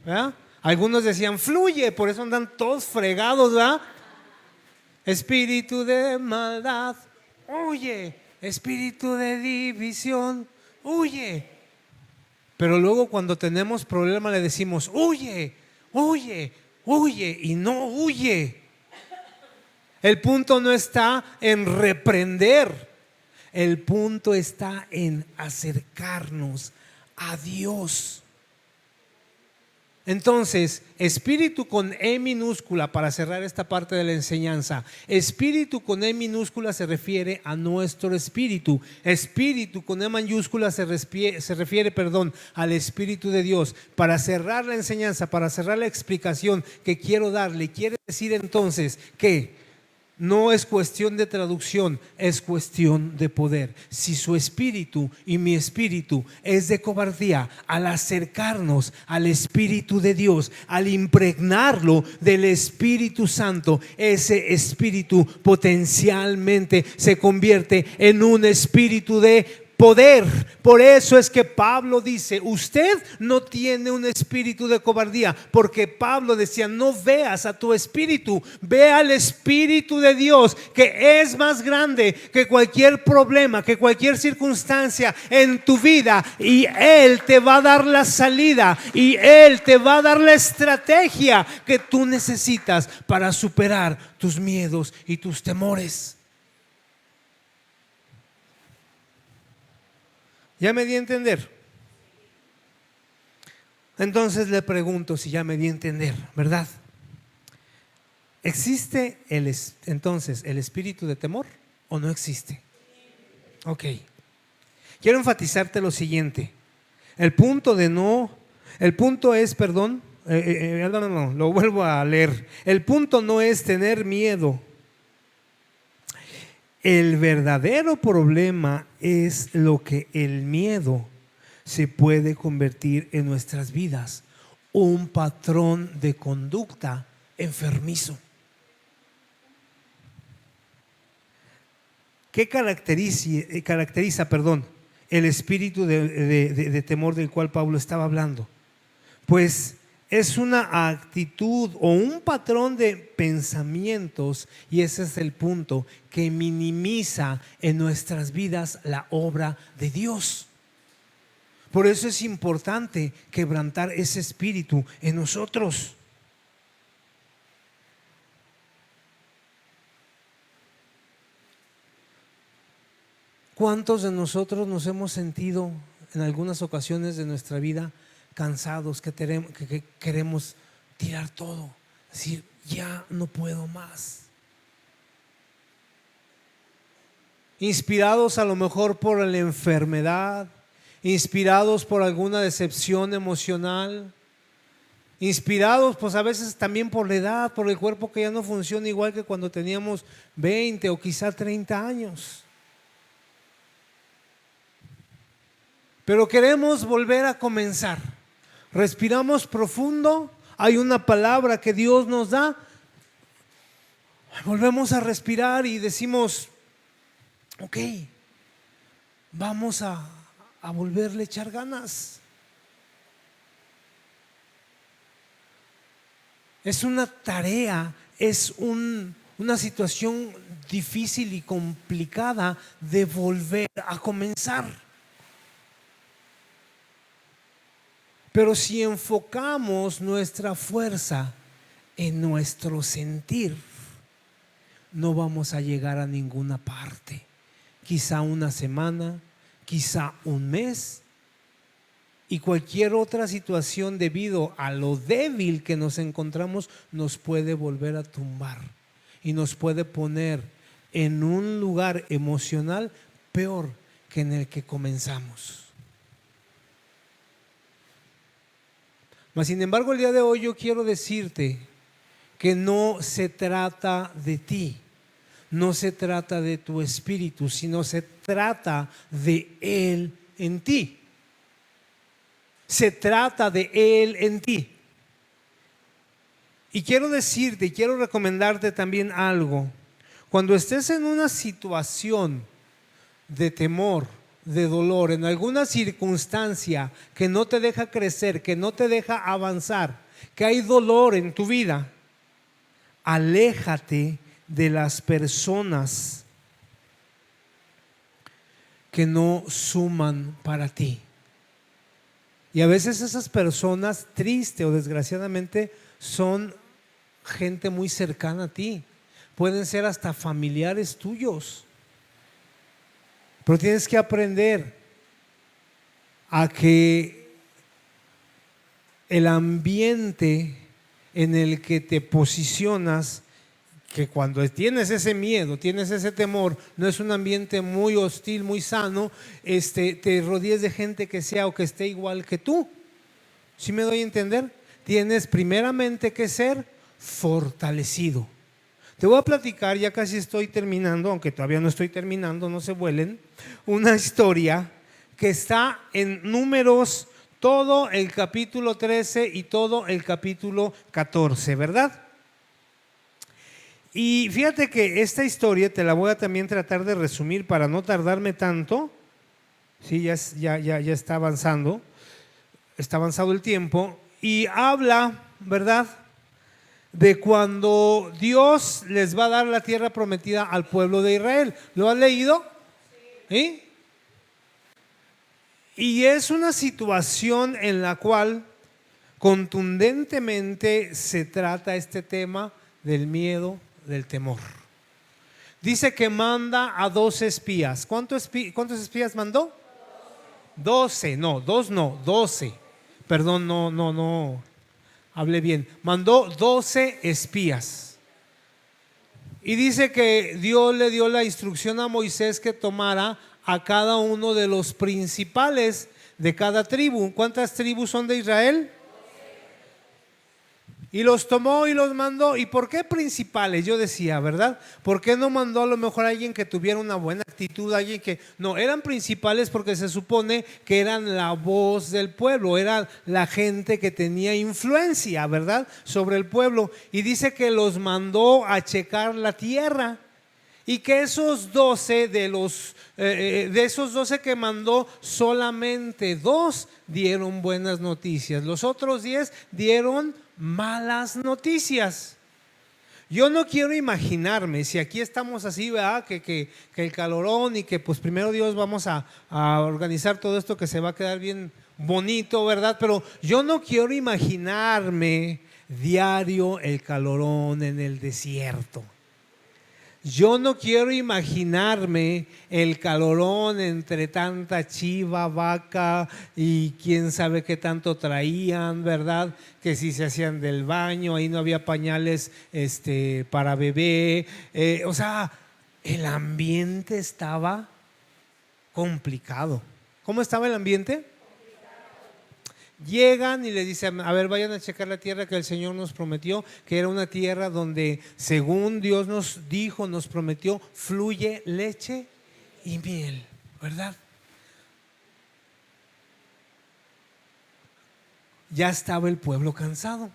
¿verdad? Algunos decían fluye, por eso andan todos fregados, ¿verdad? Espíritu de maldad, huye. Espíritu de división, huye. Pero luego, cuando tenemos problema, le decimos: huye, huye, huye, y no huye. El punto no está en reprender, el punto está en acercarnos a Dios. Entonces, espíritu con E minúscula, para cerrar esta parte de la enseñanza, espíritu con E minúscula se refiere a nuestro espíritu. Espíritu con E mayúscula se refiere, al Espíritu de Dios. Para cerrar la enseñanza, para cerrar la explicación que quiero darle, quiere decir entonces que no es cuestión de traducción, es cuestión de poder. Si su espíritu y mi espíritu es de cobardía, al acercarnos al Espíritu de Dios, al impregnarlo del Espíritu Santo, ese espíritu potencialmente se convierte en un espíritu de poder. Por eso es que Pablo dice: usted no tiene un espíritu de cobardía, porque Pablo decía: no veas a tu espíritu, ve al Espíritu de Dios, que es más grande que cualquier problema, que cualquier circunstancia en tu vida, y Él te va a dar la salida, y Él te va a dar la estrategia que tú necesitas para superar tus miedos y tus temores. ¿Ya me di a entender? Entonces le pregunto si ya me di a entender, ¿verdad? ¿Existe entonces el espíritu de temor o no existe? Ok. Quiero enfatizarte lo siguiente. El punto es, lo vuelvo a leer. El punto no es tener miedo. El verdadero problema es lo que el miedo se puede convertir en nuestras vidas: un patrón de conducta enfermizo. ¿Qué caracteriza el espíritu de temor del cual Pablo estaba hablando? Pues es una actitud o un patrón de pensamientos, y ese es el punto, que minimiza en nuestras vidas la obra de Dios. Por eso es importante quebrantar ese espíritu en nosotros. ¿Cuántos de nosotros nos hemos sentido en algunas ocasiones de nuestra vida cansados, que queremos tirar todo, decir: ya no puedo más? inspirados a lo mejor por la enfermedad, inspirados por alguna decepción emocional, inspirados pues a veces también por la edad, por el cuerpo que ya no funciona igual que cuando teníamos 20 o quizá 30 años. Pero queremos volver a comenzar. Respiramos profundo, hay una palabra que Dios nos da, volvemos a respirar y decimos, ok, vamos a volverle a echar ganas. Es una tarea, es una situación difícil y complicada de volver a comenzar. Pero si enfocamos nuestra fuerza en nuestro sentir, no vamos a llegar a ninguna parte. Quizá una semana, quizá un mes, y cualquier otra situación debido a lo débil que nos encontramos nos puede volver a tumbar y nos puede poner en un lugar emocional peor que en el que comenzamos. Mas sin embargo, el día de hoy yo quiero decirte que no se trata de ti, no se trata de tu espíritu, sino se trata de Él en ti. Se trata de Él en ti. Y quiero decirte y quiero recomendarte también algo. Cuando estés en una situación de temor, de dolor, en alguna circunstancia que no te deja crecer, que no te deja avanzar, que hay dolor en tu vida, aléjate de las personas que no suman para ti. Y a veces esas personas, triste o desgraciadamente, son gente muy cercana a ti. Pueden ser hasta familiares tuyos. Pero tienes que aprender a que el ambiente en el que te posicionas, que cuando tienes ese miedo, tienes ese temor, no es un ambiente muy hostil, muy sano, te rodees de gente que sea o que esté igual que tú. ¿Sí me doy a entender? Tienes primeramente que ser fortalecido. Te voy a platicar, ya casi estoy terminando, aunque todavía no estoy terminando, no se vuelen, una historia que está en Números, todo el capítulo 13 y todo el capítulo 14, ¿verdad? Y fíjate que esta historia te la voy a también tratar de resumir para no tardarme tanto. Sí, ya está avanzado el tiempo. Y habla, ¿verdad?, de cuando Dios les va a dar la tierra prometida al pueblo de Israel. ¿Lo has leído? ¿Sí? Y es una situación en la cual contundentemente se trata este tema del miedo, del temor. Dice que manda a 12 espías. ¿Cuántos espías mandó? 12, no, 2 no, 12. Perdón, no, hablé bien. Mandó 12 espías. Y dice que Dios le dio la instrucción a Moisés que tomara a cada uno de los principales de cada tribu. ¿Cuántas tribus son de Israel? Y los tomó y los mandó. ¿Y por qué principales? Yo decía, ¿verdad? ¿Por qué no mandó a lo mejor a alguien que tuviera una buena actitud? Alguien que no, eran principales porque se supone que eran la voz del pueblo, eran la gente que tenía influencia, ¿verdad?, sobre el pueblo. Y dice que los mandó a checar la tierra. Y que esos 12 de esos 12 que mandó, solamente 2 dieron buenas noticias. Los otros 10 dieron malas noticias. Yo no quiero imaginarme si aquí estamos así, ¿verdad?, que el calorón y que pues primero Dios vamos a organizar todo esto que se va a quedar bien bonito, ¿verdad? Pero yo no quiero imaginarme diario el calorón en el desierto. Yo no quiero imaginarme el calorón entre tanta chiva, vaca y quién sabe qué tanto traían, ¿verdad? Que si se hacían del baño, ahí no había pañales para bebé. O sea, el ambiente estaba complicado. ¿Cómo estaba el ambiente? Llegan y le dicen, a ver, vayan a checar la tierra que el Señor nos prometió, que era una tierra donde, según Dios nos dijo, nos prometió, fluye leche y miel, ¿verdad? Ya estaba el pueblo cansado,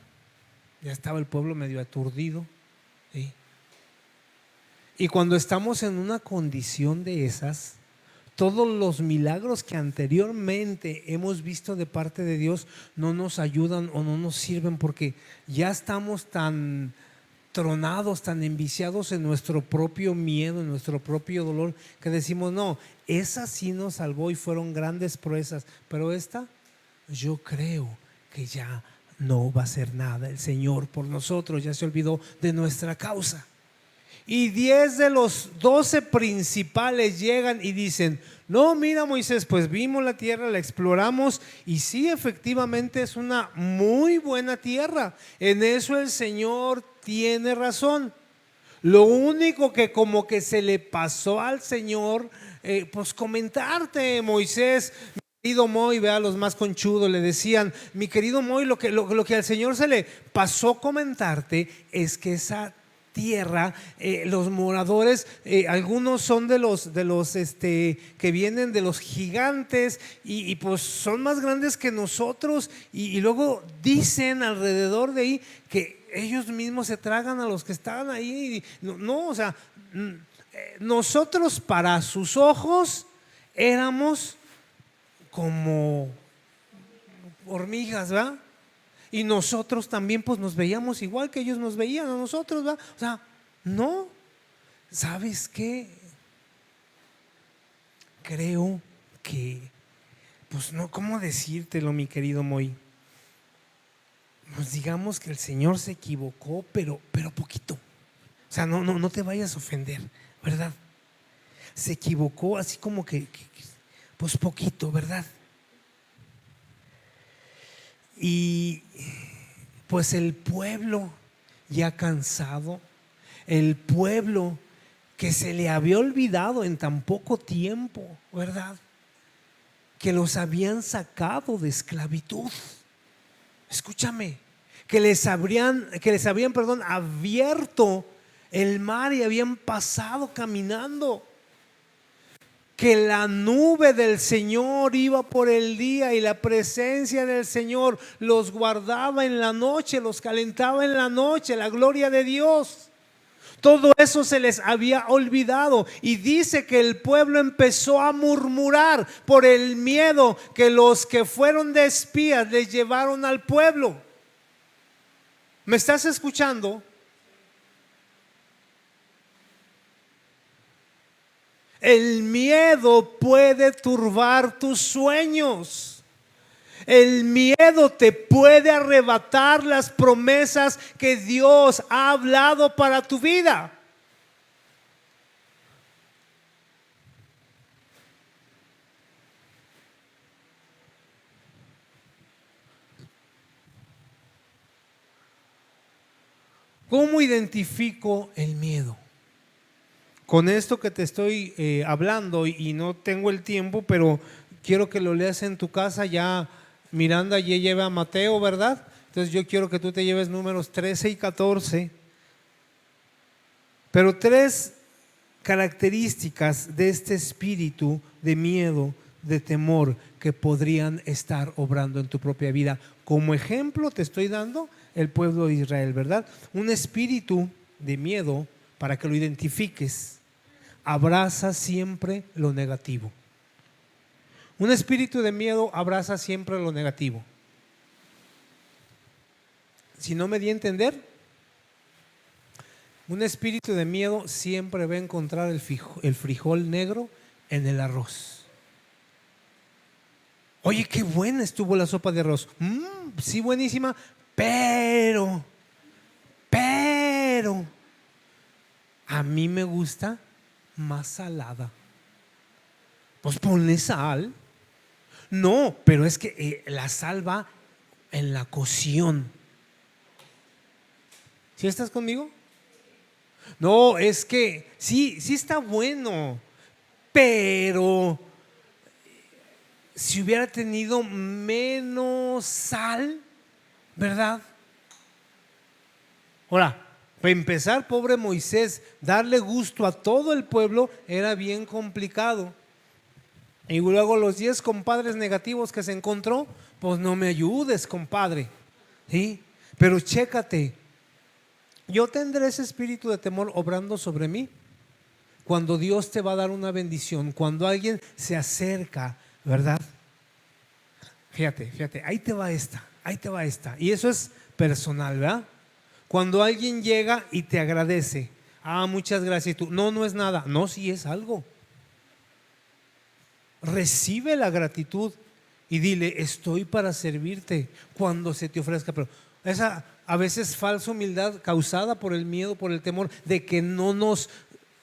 ya estaba el pueblo medio aturdido, ¿sí? Y cuando estamos en una condición de esas, todos los milagros que anteriormente hemos visto de parte de Dios no nos ayudan o no nos sirven, porque ya estamos tan tronados, tan enviciados en nuestro propio miedo, en nuestro propio dolor, que decimos, no, esa sí nos salvó y fueron grandes proezas, pero esta yo creo que ya no va a hacer nada el Señor por nosotros, ya se olvidó de nuestra causa. Y 10 de los 12 principales llegan y dicen, no, mira, Moisés, pues vimos la tierra, la exploramos y sí, efectivamente es una muy buena tierra. En eso el Señor tiene razón. Lo único que como que se le pasó al Señor, pues comentarte, Moisés. Mi querido Moy, vea, los más conchudos le decían, mi querido Moy, lo que al Señor se le pasó comentarte es que esa tierra, los moradores, algunos son de los que vienen de los gigantes y pues son más grandes que nosotros y luego dicen alrededor de ahí que ellos mismos se tragan a los que estaban ahí. No, o sea, nosotros para sus ojos éramos como hormigas, ¿verdad? Y nosotros también pues nos veíamos igual que ellos nos veían a nosotros, ¿verdad? O sea, no, ¿sabes qué? Creo que, pues no, ¿cómo decírtelo, mi querido Moy? Pues digamos que el Señor se equivocó, pero poquito. O sea, no te vayas a ofender, ¿verdad? Se equivocó así como que pues poquito, ¿verdad? Y pues el pueblo ya cansado, el pueblo que se le había olvidado en tan poco tiempo, ¿verdad? Que los habían sacado de esclavitud. Escúchame, que les habían, abierto el mar y habían pasado caminando. Que la nube del Señor iba por el día y la presencia del Señor los guardaba en la noche, los calentaba en la noche, la gloria de Dios. Todo eso se les había olvidado y dice que el pueblo empezó a murmurar por el miedo que los que fueron de espías les llevaron al pueblo. ¿Me estás escuchando? El miedo puede turbar tus sueños. El miedo te puede arrebatar las promesas que Dios ha hablado para tu vida. ¿Cómo identifico el miedo? Con esto que te estoy hablando y no tengo el tiempo, pero quiero que lo leas en tu casa. Ya Miranda ya lleva a Mateo, ¿verdad? Entonces yo quiero que tú te lleves números 13 y 14. Pero 3 características de este espíritu de miedo, de temor, que podrían estar obrando en tu propia vida. Como ejemplo te estoy dando el pueblo de Israel, ¿verdad? Un espíritu de miedo, para que lo identifiques, abraza siempre lo negativo. Un espíritu de miedo abraza siempre lo negativo. Si no me di a entender, un espíritu de miedo siempre va a encontrar el frijol negro en el arroz. Oye, qué buena estuvo la sopa de arroz. Sí, buenísima, pero a mí me gusta más salada. Pues ponle sal. No, pero es que la sal va en la cocción. ¿Sí estás conmigo? No, es que sí, sí está bueno, pero si hubiera tenido menos sal, ¿verdad? Ahora, para empezar, pobre Moisés, darle gusto a todo el pueblo era bien complicado. Y luego los 10 compadres negativos que se encontró, pues no me ayudes, compadre, ¿sí? Pero chécate, yo tendré ese espíritu de temor obrando sobre mí cuando Dios te va a dar una bendición, cuando alguien se acerca, ¿verdad? Fíjate, ahí te va esta. Y eso es personal, ¿verdad? Cuando alguien llega y te agradece, muchas gracias, y tú, no, no es nada, no, sí es algo. Recibe la gratitud y dile, estoy para servirte cuando se te ofrezca. Pero esa a veces falsa humildad causada por el miedo, por el temor de que no nos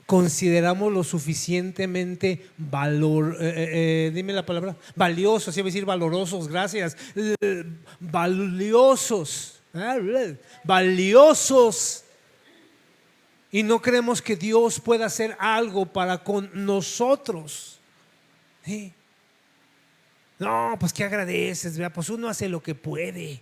consideramos lo suficientemente dime la palabra, valiosos, iba a decir valorosos, gracias, valiosos, y no creemos que Dios pueda hacer algo para con nosotros. ¿Sí? No, pues que agradeces, ¿verdad? Pues uno hace lo que puede.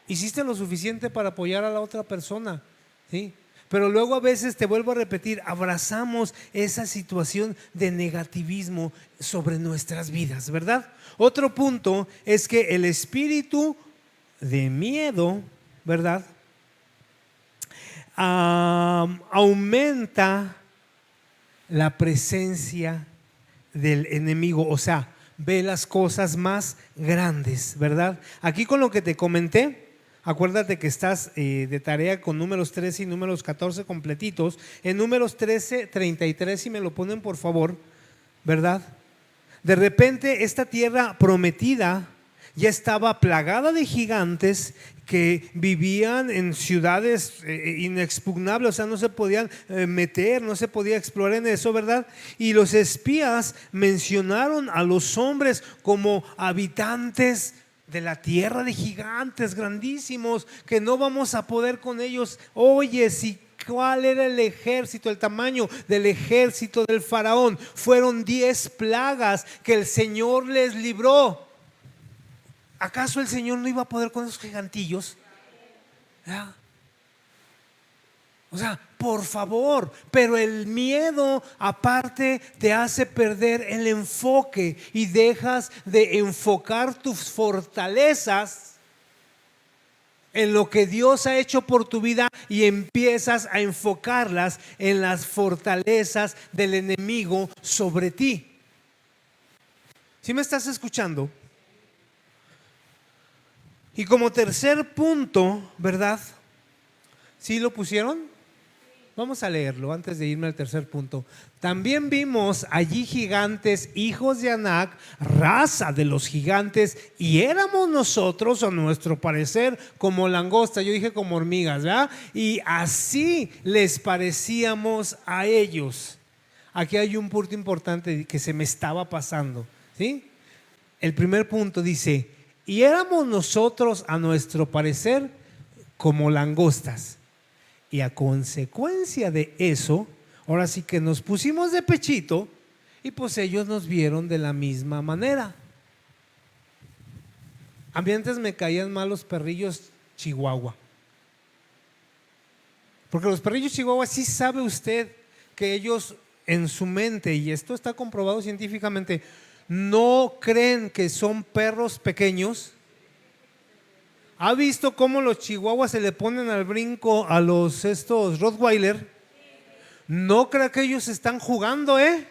Hiciste lo suficiente para apoyar a la otra persona, ¿sí? Pero luego a veces, te vuelvo a repetir, abrazamos esa situación de negativismo sobre nuestras vidas, ¿verdad? Otro punto es que el espíritu de miedo, ¿verdad? Aumenta la presencia del enemigo, o sea, ve las cosas más grandes, ¿verdad? Aquí con lo que te comenté, acuérdate que estás de tarea con números 13 y números 14 completitos. En números 13, 33, si me lo ponen por favor, ¿verdad? De repente esta tierra prometida ya estaba plagada de gigantes que vivían en ciudades inexpugnables, o sea, no se podían meter, no se podía explorar en eso, ¿verdad? Y los espías mencionaron a los hombres como habitantes de la tierra de gigantes grandísimos, que no vamos a poder con ellos. Oye, si ¿cuál era el ejército, el tamaño del ejército del faraón? Fueron 10 plagas que el Señor les libró. ¿Acaso el Señor no iba a poder con esos gigantillos? ¿Ya? O sea, por favor, pero el miedo aparte te hace perder el enfoque y dejas de enfocar tus fortalezas en lo que Dios ha hecho por tu vida y empiezas a enfocarlas en las fortalezas del enemigo sobre ti. ¿Sí me estás escuchando? Y como tercer punto, ¿verdad? ¿Sí lo pusieron? Vamos a leerlo antes de irme al tercer punto. También vimos allí gigantes, hijos de Anac, raza de los gigantes, y éramos nosotros, a nuestro parecer, como langostas. Yo dije como hormigas, ¿verdad? Y así les parecíamos a ellos. Aquí hay un punto importante que se me estaba pasando, ¿sí? El primer punto dice, y éramos nosotros, a nuestro parecer, como langostas. Y a consecuencia de eso, ahora sí que nos pusimos de pechito y pues ellos nos vieron de la misma manera. A mí antes me caían mal los perrillos chihuahua. Porque los perrillos chihuahua, sí sabe usted que ellos en su mente, y esto está comprobado científicamente, no creen que son perros pequeños. ¿Ha visto cómo los chihuahuas se le ponen al brinco a estos Rottweiler? No creo que ellos están jugando, ¿eh?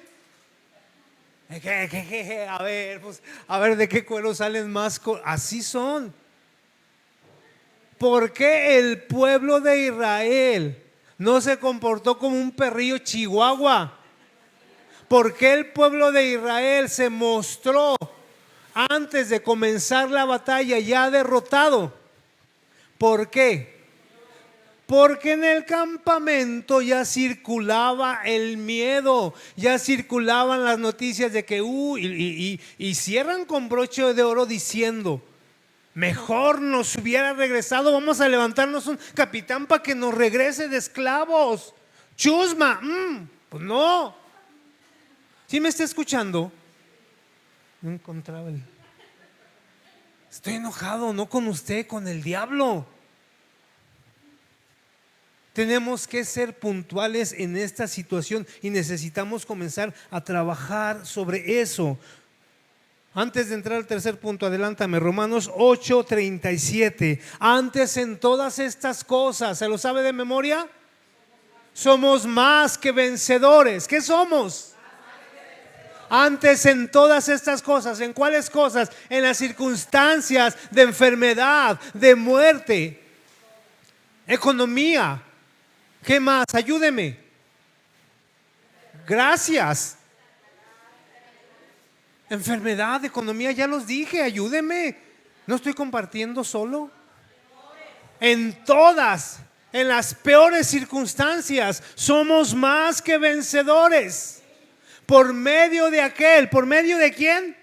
A ver, pues, a ver de qué cuero salen más. Así son. ¿Por qué el pueblo de Israel no se comportó como un perrillo chihuahua? ¿Por qué el pueblo de Israel se mostró antes de comenzar la batalla ya derrotado? ¿Por qué? Porque en el campamento ya circulaba el miedo, ya circulaban las noticias de que y cierran con broche de oro diciendo, mejor nos hubiera regresado, vamos a levantarnos un capitán para que nos regrese de esclavos. Chusma, pues no. ¿Sí me está escuchando? No encontraba el... Estoy enojado, no con usted, con el diablo. Tenemos que ser puntuales en esta situación y necesitamos comenzar a trabajar sobre eso. Antes de entrar al tercer punto, adelántame, Romanos 8:37. Antes en todas estas cosas, ¿se lo sabe de memoria? Somos más que vencedores. ¿Qué somos? Antes en todas estas cosas. ¿En cuáles cosas? En las circunstancias de enfermedad, de muerte, economía. ¿Qué más? Ayúdeme. Gracias. Enfermedad, economía, ya los dije, ayúdeme. No estoy compartiendo solo. En todas, en las peores circunstancias, somos más que vencedores. Por medio de aquel, ¿por medio de quién?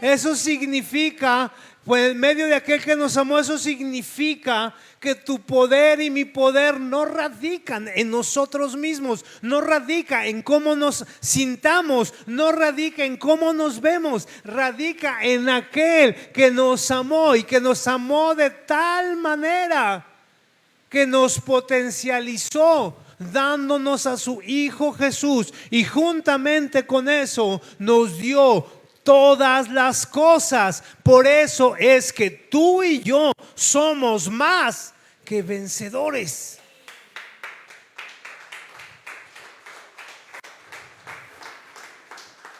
Eso significa, pues en medio de aquel que nos amó, eso significa que tu poder y mi poder no radican en nosotros mismos, no radica en cómo nos sintamos, no radica en cómo nos vemos, radica en aquel que nos amó y que nos amó de tal manera que nos potencializó, dándonos a su Hijo Jesús, y juntamente con eso nos dio todas las cosas. Por eso es que tú y yo somos más que vencedores.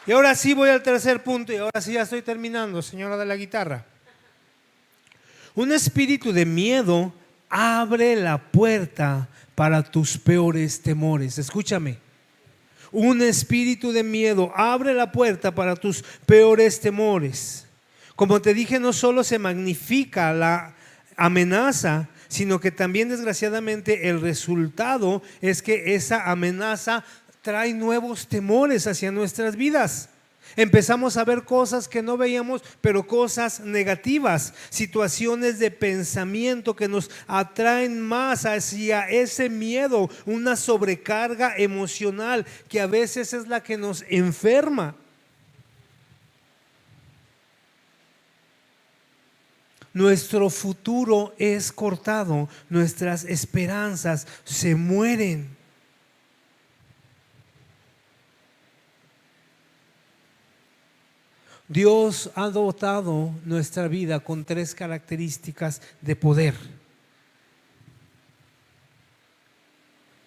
Y ahora sí voy al tercer punto, y ahora sí ya estoy terminando, señora de la guitarra. Un espíritu de miedo abre la puerta para tus peores temores. Escúchame. Un espíritu de miedo abre la puerta para tus peores temores. Como te dije, no solo se magnifica la amenaza, sino que también, desgraciadamente, el resultado es que esa amenaza trae nuevos temores hacia nuestras vidas. Empezamos a ver cosas que no veíamos, pero cosas negativas, situaciones de pensamiento que nos atraen más hacia ese miedo, una sobrecarga emocional que a veces es la que nos enferma. Nuestro futuro es cortado, nuestras esperanzas se mueren. Dios ha dotado nuestra vida con 3 características de poder.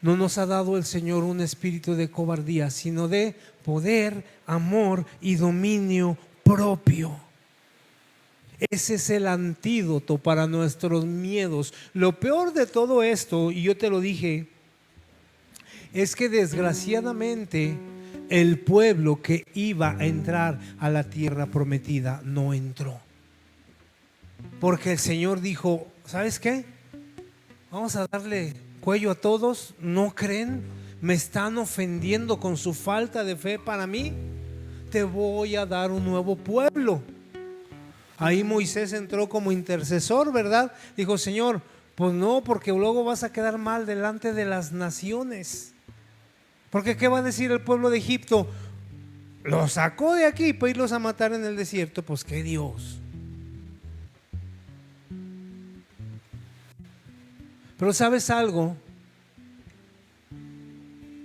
No nos ha dado el Señor un espíritu de cobardía, sino de poder, amor y dominio propio. Ese es el antídoto para nuestros miedos. Lo peor de todo esto, y yo te lo dije, es que desgraciadamente el pueblo que iba a entrar a la tierra prometida no entró. Porque el Señor dijo, ¿sabes qué? Vamos a darle cuello a todos. ¿No creen? ¿Me están ofendiendo con su falta de fe para mí? Te voy a dar un nuevo pueblo. Ahí Moisés entró como intercesor, ¿verdad? Dijo, Señor, pues no, porque luego vas a quedar mal delante de las naciones. Porque ¿qué va a decir el pueblo de Egipto? Los sacó de aquí para irlos a matar en el desierto. Pues qué Dios. Pero ¿sabes algo?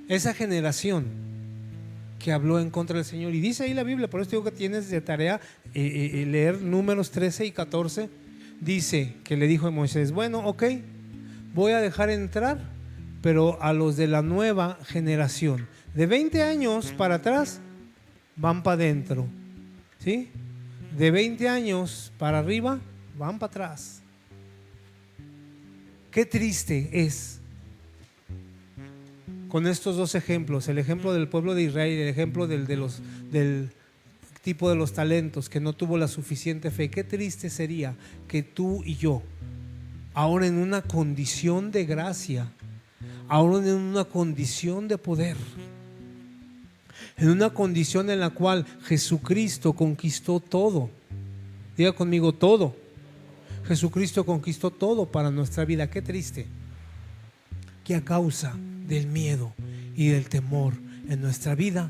Esa generación que habló en contra del Señor, y dice ahí la Biblia, por eso digo que tienes de tarea leer Números 13 y 14. Dice que le dijo a Moisés, bueno, ok, voy a dejar entrar, pero a los de la nueva generación, de 20 años para atrás, van para adentro, ¿sí? De 20 años para arriba, van para atrás. Qué triste es con estos 2 ejemplos, el ejemplo del pueblo de Israel y el ejemplo del tipo de los talentos que no tuvo la suficiente fe. Qué triste sería que tú y yo, ahora en una condición de gracia, ahora en una condición de poder, en una condición en la cual Jesucristo conquistó todo. Diga conmigo, todo. Jesucristo conquistó todo para nuestra vida. Qué triste que a causa del miedo y del temor en nuestra vida,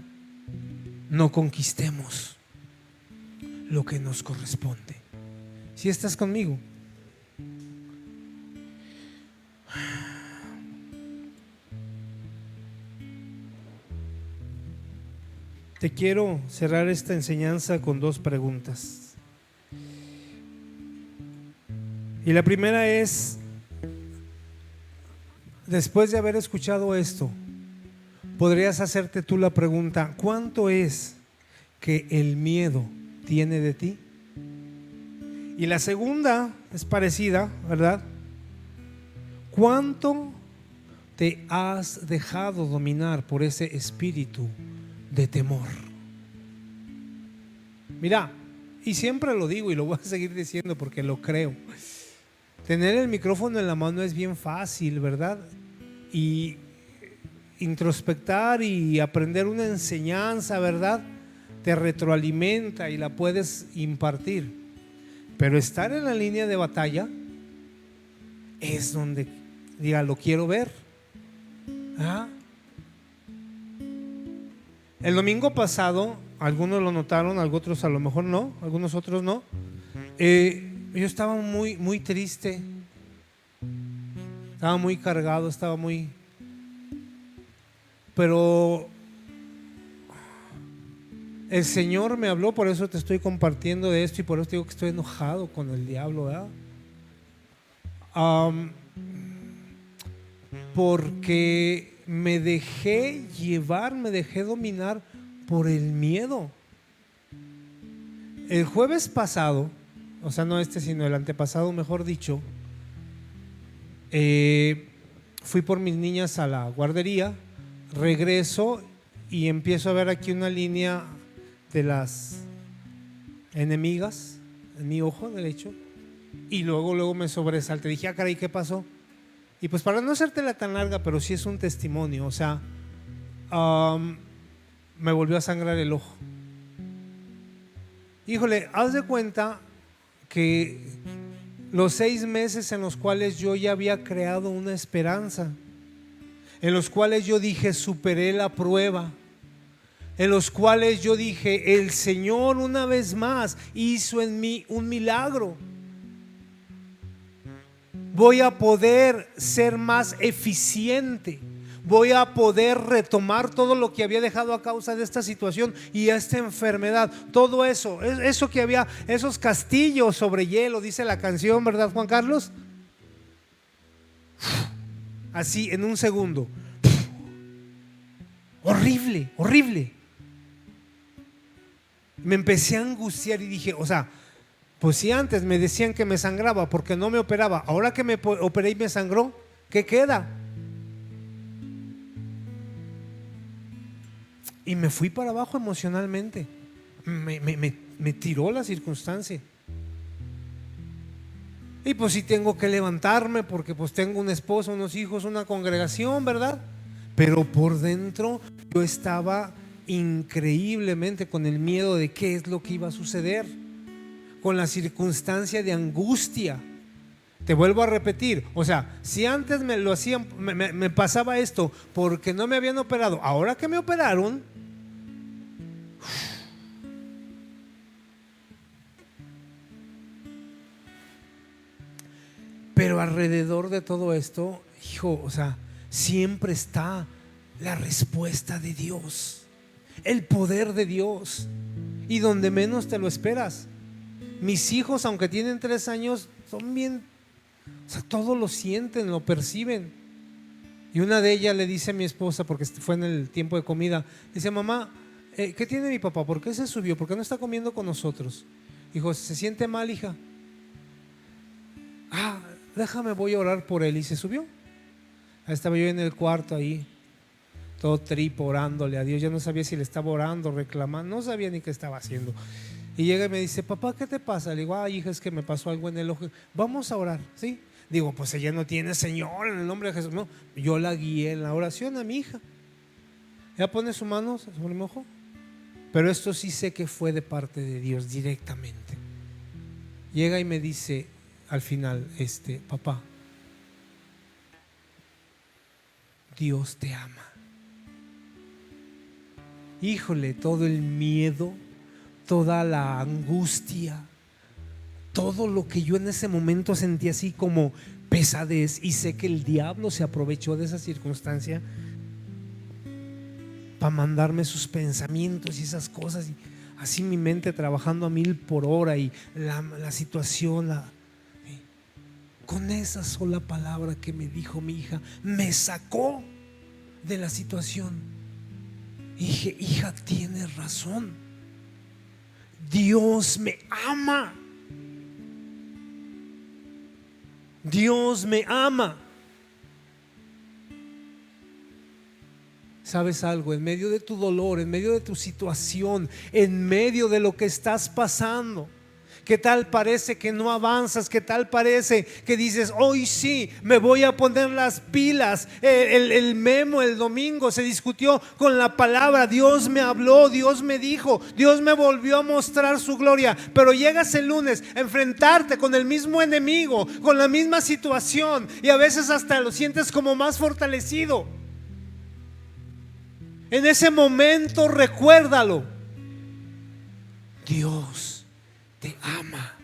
no conquistemos lo que nos corresponde. ¿Sí estás conmigo? Te quiero cerrar esta enseñanza con dos preguntas. Y la primera es, después de haber escuchado esto, podrías hacerte tú la pregunta: ¿cuánto es que el miedo tiene de ti? Y la segunda es parecida, ¿verdad? ¿Cuánto te has dejado dominar por ese espíritu de temor? Mira, y siempre lo digo y lo voy a seguir diciendo porque lo creo. Tener el micrófono en la mano es bien fácil, ¿verdad? Y introspectar y aprender una enseñanza, ¿verdad? Te retroalimenta y la puedes impartir. Pero estar en la línea de batalla es donde, diga, lo quiero ver. ¿Ah? El domingo pasado, algunos lo notaron, otros a lo mejor no, algunos otros no. Yo estaba muy, muy triste, estaba muy cargado, pero el Señor me habló, por eso te estoy compartiendo de esto y por eso te digo que estoy enojado con el diablo, ¿verdad? Porque me dejé llevar, me dejé dominar por el miedo. El jueves pasado, o sea, no este sino el antepasado, mejor dicho, fui por mis niñas a la guardería, regreso y empiezo a ver aquí una línea de las enemigas en mi ojo derecho, y luego me sobresalté, dije, ah, caray, ¿qué pasó? Y pues para no hacértela tan larga, pero sí es un testimonio, o sea, me volvió a sangrar el ojo. Híjole, haz de cuenta que los 6 meses en los cuales yo ya había creado una esperanza, en los cuales yo dije, superé la prueba, en los cuales yo dije, el Señor una vez más hizo en mí un milagro. Voy a poder ser más eficiente, voy a poder retomar todo lo que había dejado a causa de esta situación y esta enfermedad. Todo eso que había, esos castillos sobre hielo, dice la canción, ¿verdad, Juan Carlos? Así en un segundo. Horrible, horrible. Me empecé a angustiar y dije, o sea, pues si antes me decían que me sangraba porque no me operaba, ahora que me operé y me sangró, ¿qué queda? Y me fui para abajo emocionalmente. Me tiró la circunstancia. Y pues sí tengo que levantarme porque pues tengo una esposa, unos hijos, una congregación, ¿verdad? Pero por dentro yo estaba increíblemente con el miedo de qué es lo que iba a suceder, con la circunstancia de angustia. Te vuelvo a repetir, o sea, si antes me lo hacían, me pasaba esto porque no me habían operado, ahora que me operaron, pero alrededor de todo esto, hijo, o sea, siempre está la respuesta de Dios, el poder de Dios, y donde menos te lo esperas. Mis hijos, aunque tienen 3 años, son bien, o sea, todo lo sienten, lo perciben. Y una de ellas le dice a mi esposa, porque fue en el tiempo de comida, dice, mamá, ¿qué tiene mi papá? ¿Por qué se subió? ¿Por qué no está comiendo con nosotros? Dijo, ¿se siente mal, hija? Ah, déjame, voy a orar por él. Y se subió. Ahí estaba yo en el cuarto ahí, todo tripo, orándole a Dios. Yo no sabía si le estaba orando, reclamando, no sabía ni qué estaba haciendo. Y llega y me dice, papá, ¿qué te pasa? Le digo, ay, hija, es que me pasó algo en el ojo. Vamos a orar, ¿sí? Digo, pues ella no tiene Señor en el nombre de Jesús. No, yo la guié en la oración a mi hija. Ella pone su mano sobre mi ojo. Pero esto sí sé que fue de parte de Dios directamente. Llega y me dice al final, papá, Dios te ama. Híjole, todo el miedo, toda la angustia, todo lo que yo en ese momento sentí así como pesadez, y sé que el diablo se aprovechó de esa circunstancia para mandarme sus pensamientos y esas cosas, y así mi mente trabajando a 1000 por hora, y la situación, con esa sola palabra que me dijo mi hija, me sacó de la situación. Y dije, hija, tienes razón, Dios me ama, Dios me ama. ¿Sabes algo? En medio de tu dolor, en medio de tu situación, en medio de lo que estás pasando, ¿qué tal parece que no avanzas? ¿Qué tal parece que dices, hoy sí, me voy a poner las pilas? El Memo el domingo se discutió con la palabra, Dios me habló, Dios me dijo, Dios me volvió a mostrar su gloria. Pero llegas el lunes a enfrentarte con el mismo enemigo, con la misma situación, y a veces hasta lo sientes como más fortalecido. En ese momento recuérdalo, Dios te ama.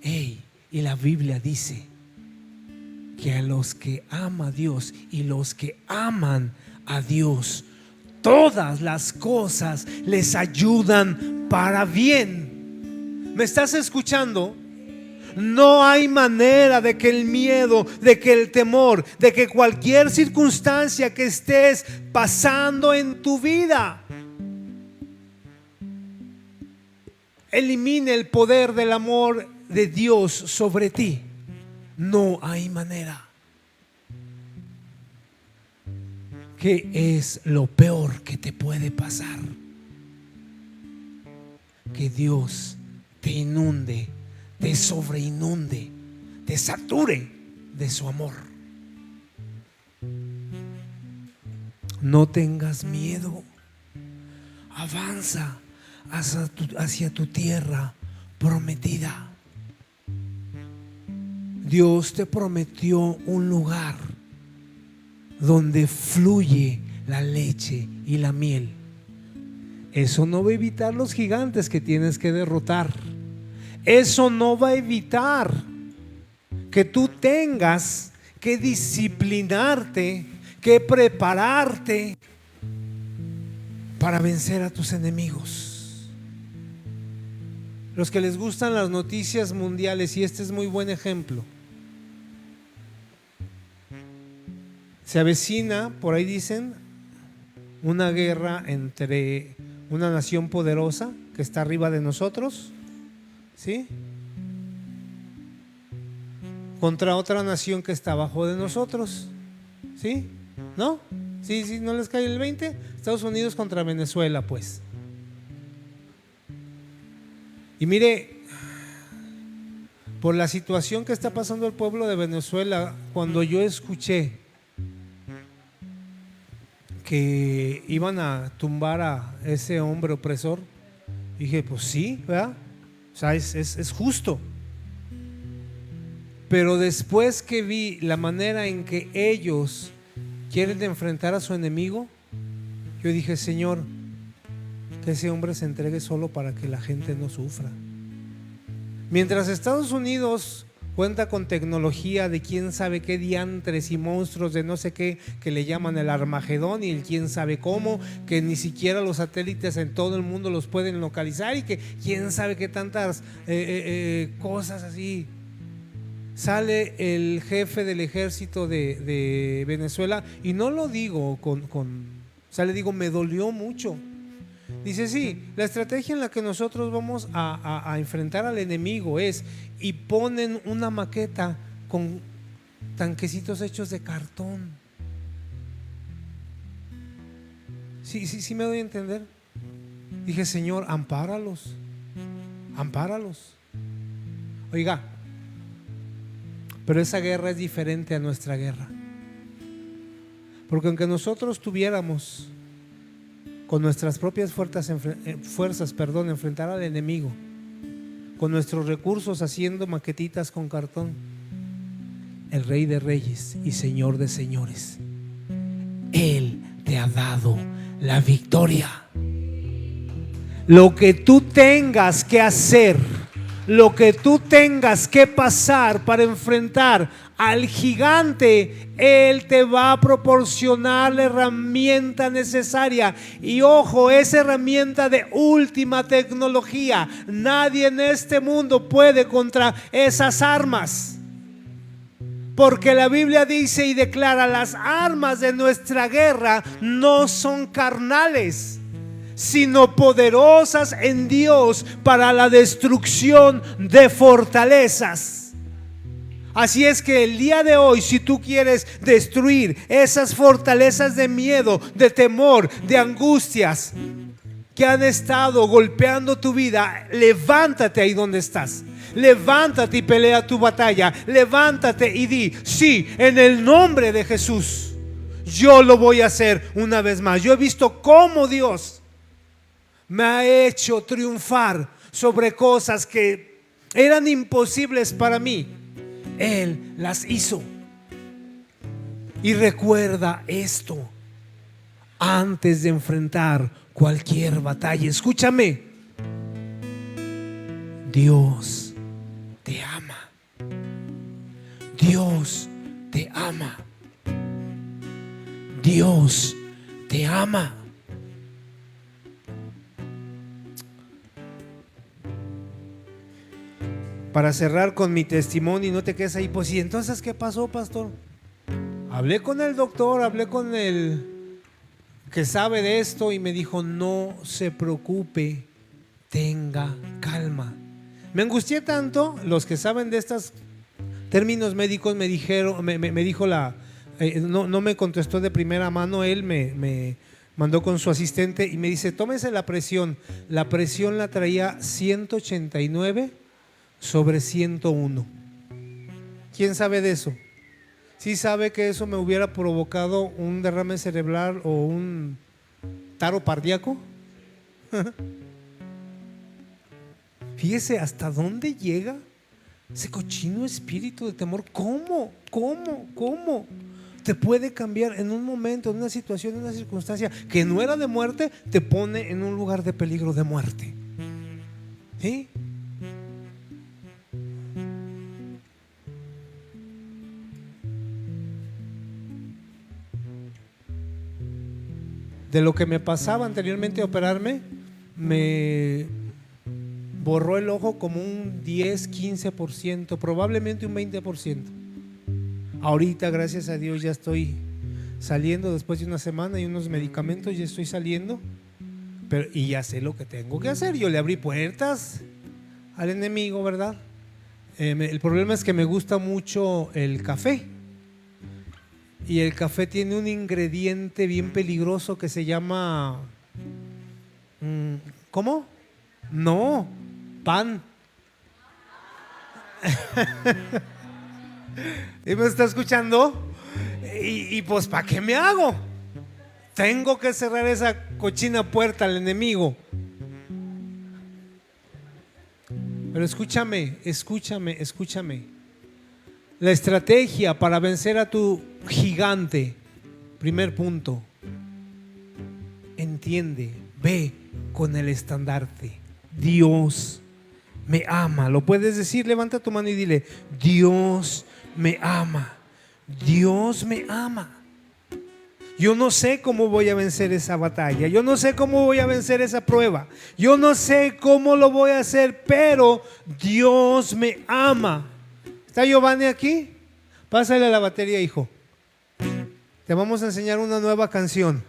Y la Biblia dice que a los que ama a Dios y los que aman a Dios, todas las cosas les ayudan para bien. ¿Me estás escuchando? No hay manera de que el miedo, de que el temor, de que cualquier circunstancia que estés pasando en tu vida elimine el poder del amor de Dios sobre ti. No hay manera. ¿Qué es lo peor que te puede pasar? Que Dios te inunde, te sobreinunde, te sature de su amor. No tengas miedo. Avanza hacia tu tierra prometida. Dios te prometió un lugar donde fluye la leche y la miel. Eso no va a evitar los gigantes que tienes que derrotar. Eso no va a evitar que tú tengas que disciplinarte, que prepararte para vencer a tus enemigos. Los que les gustan las noticias mundiales, y este es muy buen ejemplo, se avecina, por ahí dicen, una guerra entre una nación poderosa que está arriba de nosotros, ¿sí?, contra otra nación que está abajo de nosotros, ¿sí? ¿No? Sí, ¿no les cae el 20? Estados Unidos contra Venezuela, pues. Y mire, por la situación que está pasando el pueblo de Venezuela, cuando yo escuché que iban a tumbar a ese hombre opresor, dije, pues sí, ¿verdad? O sea, es justo. Pero después que vi la manera en que ellos quieren enfrentar a su enemigo, yo dije, Señor, que ese hombre se entregue solo para que la gente no sufra. Mientras Estados Unidos cuenta con tecnología de quién sabe qué diantres y monstruos de no sé qué, que le llaman el Armagedón y el quién sabe cómo, que ni siquiera los satélites en todo el mundo los pueden localizar, y que quién sabe qué tantas cosas así. Sale el jefe del ejército de Venezuela, y no lo digo le digo, me dolió mucho. Dice, sí, la estrategia en la que nosotros vamos a enfrentar al enemigo es, y ponen una maqueta con tanquecitos hechos de cartón. Sí me doy a entender. Dije, Señor, ampáralos. Oiga, pero esa guerra es diferente a nuestra guerra, porque aunque nosotros tuviéramos con nuestras propias fuerzas enfrentar al enemigo, con nuestros recursos haciendo maquetitas con cartón, el Rey de Reyes y Señor de Señores. Él te ha dado la victoria. Lo que tú tengas que hacer, lo que tú tengas que pasar para enfrentar al gigante, Él te va a proporcionar la herramienta necesaria. Y ojo, esa herramienta de última tecnología. Nadie en este mundo puede contra esas armas, porque la Biblia dice y declara: las armas de nuestra guerra no son carnales, sino poderosas en Dios para la destrucción de fortalezas. Así es que el día de hoy, si tú quieres destruir esas fortalezas de miedo, de temor, de angustias que han estado golpeando tu vida, levántate ahí donde estás. Levántate y pelea tu batalla. Levántate y di: sí, en el nombre de Jesús, yo lo voy a hacer una vez más. Yo he visto cómo Dios me ha hecho triunfar sobre cosas que eran imposibles para mí. Él las hizo. Y recuerda esto antes de enfrentar cualquier batalla. Escúchame: Dios te ama. Dios te ama. Dios te ama. Para cerrar con mi testimonio y no te quedes ahí, pues ¿y entonces qué pasó, pastor? Hablé con el doctor, hablé con el que sabe de esto y me dijo: no se preocupe, tenga calma. Me angustié tanto. Los que saben de estos términos médicos me dijeron, me dijo no me contestó de primera mano. Él me mandó con su asistente y me dice: tómese la presión. La presión la traía 189/101. ¿Quién sabe de eso? ¿Sí sabe que eso me hubiera provocado un derrame cerebral o un paro cardíaco? Fíjese hasta dónde llega ese cochino espíritu de temor. ¿Cómo te puede cambiar en un momento, en una situación, en una circunstancia que no era de muerte, te pone en un lugar de peligro de muerte? ¿Sí? De lo que me pasaba anteriormente a operarme, me borró el ojo como un 10-15%, probablemente un 20%. Ahorita, gracias a Dios, ya estoy saliendo después de una semana y unos medicamentos, ya estoy saliendo, y ya sé lo que tengo que hacer. Yo le abrí puertas al enemigo, ¿verdad? El problema es que me gusta mucho el café. Y el café tiene un ingrediente bien peligroso que se llama ¿cómo? No, pan. ¿Y me está escuchando? Y pues ¿para qué me hago? Tengo que cerrar esa cochina puerta al enemigo. Pero escúchame. La estrategia para vencer a tu gigante, primer punto: entiende, ve con el estandarte: Dios me ama. ¿Lo puedes decir? Levanta tu mano y dile: Dios me ama. Dios me ama. Yo no sé cómo voy a vencer esa batalla, yo no sé cómo voy a vencer esa prueba, yo no sé cómo lo voy a hacer, pero Dios me ama. ¿Está Giovanni aquí? Pásale la batería, hijo. Te vamos a enseñar una nueva canción.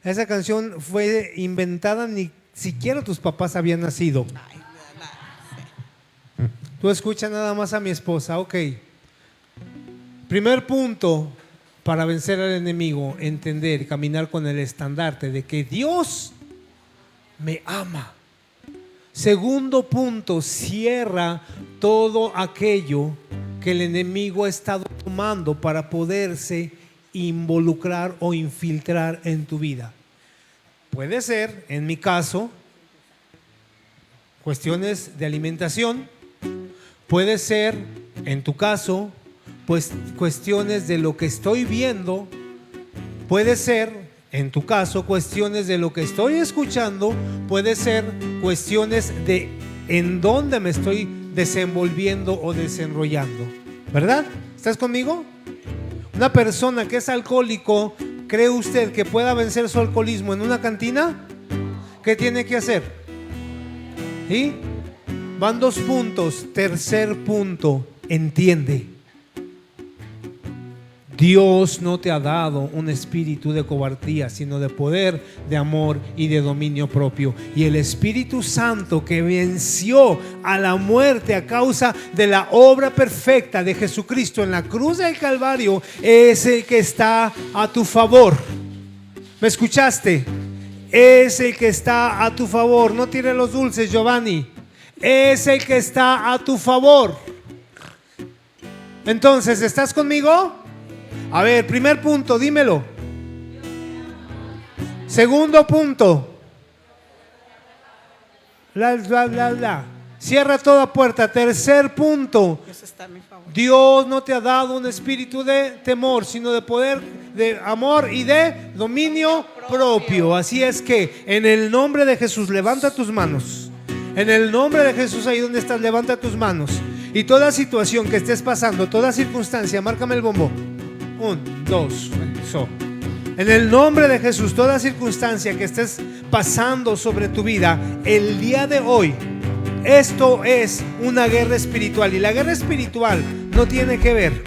Esa canción fue inventada, ni siquiera tus papás habían nacido. Tú escucha nada más a mi esposa, ok. Primer punto para vencer al enemigo: entender, caminar con el estandarte de que Dios me ama. Segundo punto: cierra todo aquello que el enemigo ha estado tomando para poderse involucrar o infiltrar en tu vida. Puede ser, en mi caso, cuestiones de alimentación. Puede ser, en tu caso, pues cuestiones de lo que estoy viendo, puede ser, en tu caso, cuestiones de lo que estoy escuchando, puede ser cuestiones de en dónde me estoy desenvolviendo o desenrollando, ¿verdad? ¿Estás conmigo? Una persona que es alcohólico, ¿cree usted que pueda vencer su alcoholismo en una cantina? ¿Qué tiene que hacer? ¿Sí? Van 2 puntos. Tercer punto, entiende. Dios no te ha dado un espíritu de cobardía, sino de poder, de amor y de dominio propio. Y el Espíritu Santo que venció a la muerte a causa de la obra perfecta de Jesucristo en la cruz del Calvario es el que está a tu favor. ¿Me escuchaste? Es el que está a tu favor. No tires los dulces, Giovanni. Es el que está a tu favor. Entonces, ¿estás conmigo? A ver, primer punto, dímelo. Segundo punto. Cierra toda puerta. Tercer punto. Dios no te ha dado un espíritu de temor, sino de poder, de amor y de dominio propio. Así es que en el nombre de Jesús, levanta tus manos. En el nombre de Jesús, ahí donde estás, levanta tus manos. Y toda situación que estés pasando, toda circunstancia, márcame el bombo. 1, 2, eso. En el nombre de Jesús, toda circunstancia que estés pasando sobre tu vida, el día de hoy, esto es una guerra espiritual. Y la guerra espiritual no tiene que ver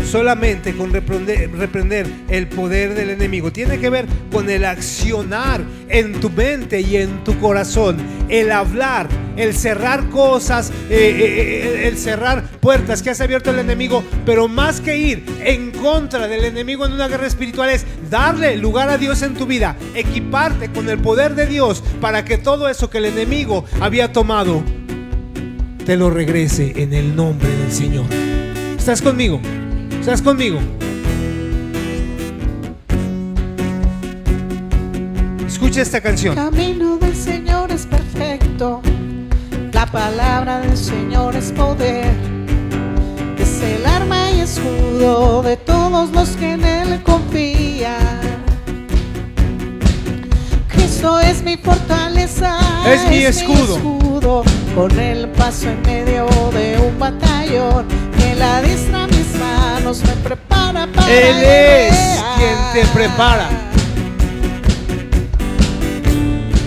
solamente con reprender el poder del enemigo. Tiene que ver con el accionar en tu mente y en tu corazón, el hablar, el cerrar cosas, el cerrar puertas que has abierto el enemigo. Pero más que ir en contra del enemigo en una guerra espiritual, es darle lugar a Dios en tu vida, equiparte con el poder de Dios para que todo eso que el enemigo había tomado te lo regrese en el nombre del Señor. ¿Estás conmigo? ¿Estás conmigo? Escucha esta canción. El camino del Señor es perfecto, la palabra del Señor es poder, es el arma y escudo de todos los que en Él confían. Cristo es mi fortaleza, es mi escudo. Con el paso en medio de un batallón, que la diestra mis manos me prepara para Él es guerrear. quien te prepara.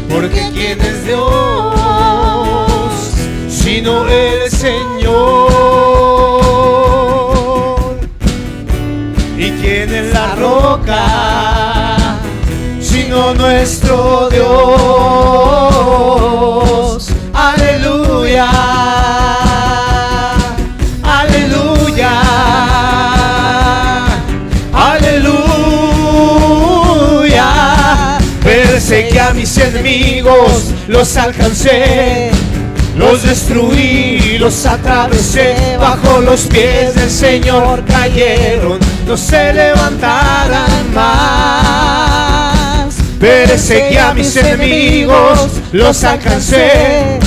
Porque ¿quién es Dios sino el Señor? ¿Y quién es la roca sino nuestro Dios? Aleluya, aleluya, aleluya. Perseguí a mis enemigos, los alcancé, los destruí, los atravesé. Bajo los pies del Señor cayeron, no se levantarán más. Perseguí a mis enemigos, los alcancé,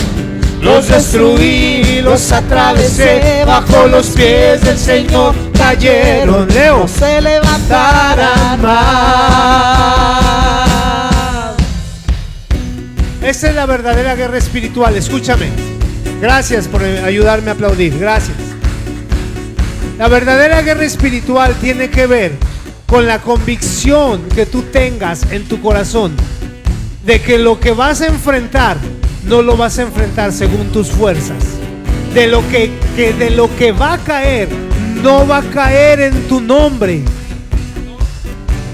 los destruí, los atravesé. Bajo los pies del Señor cayeron, Leo, no se levantarán más. Esa es la verdadera guerra espiritual. Escúchame. Gracias por ayudarme a aplaudir. Gracias. La verdadera guerra espiritual tiene que ver con la convicción que tú tengas en tu corazón de que lo que vas a enfrentar no lo vas a enfrentar según tus fuerzas, de lo que va a caer no va a caer en tu nombre.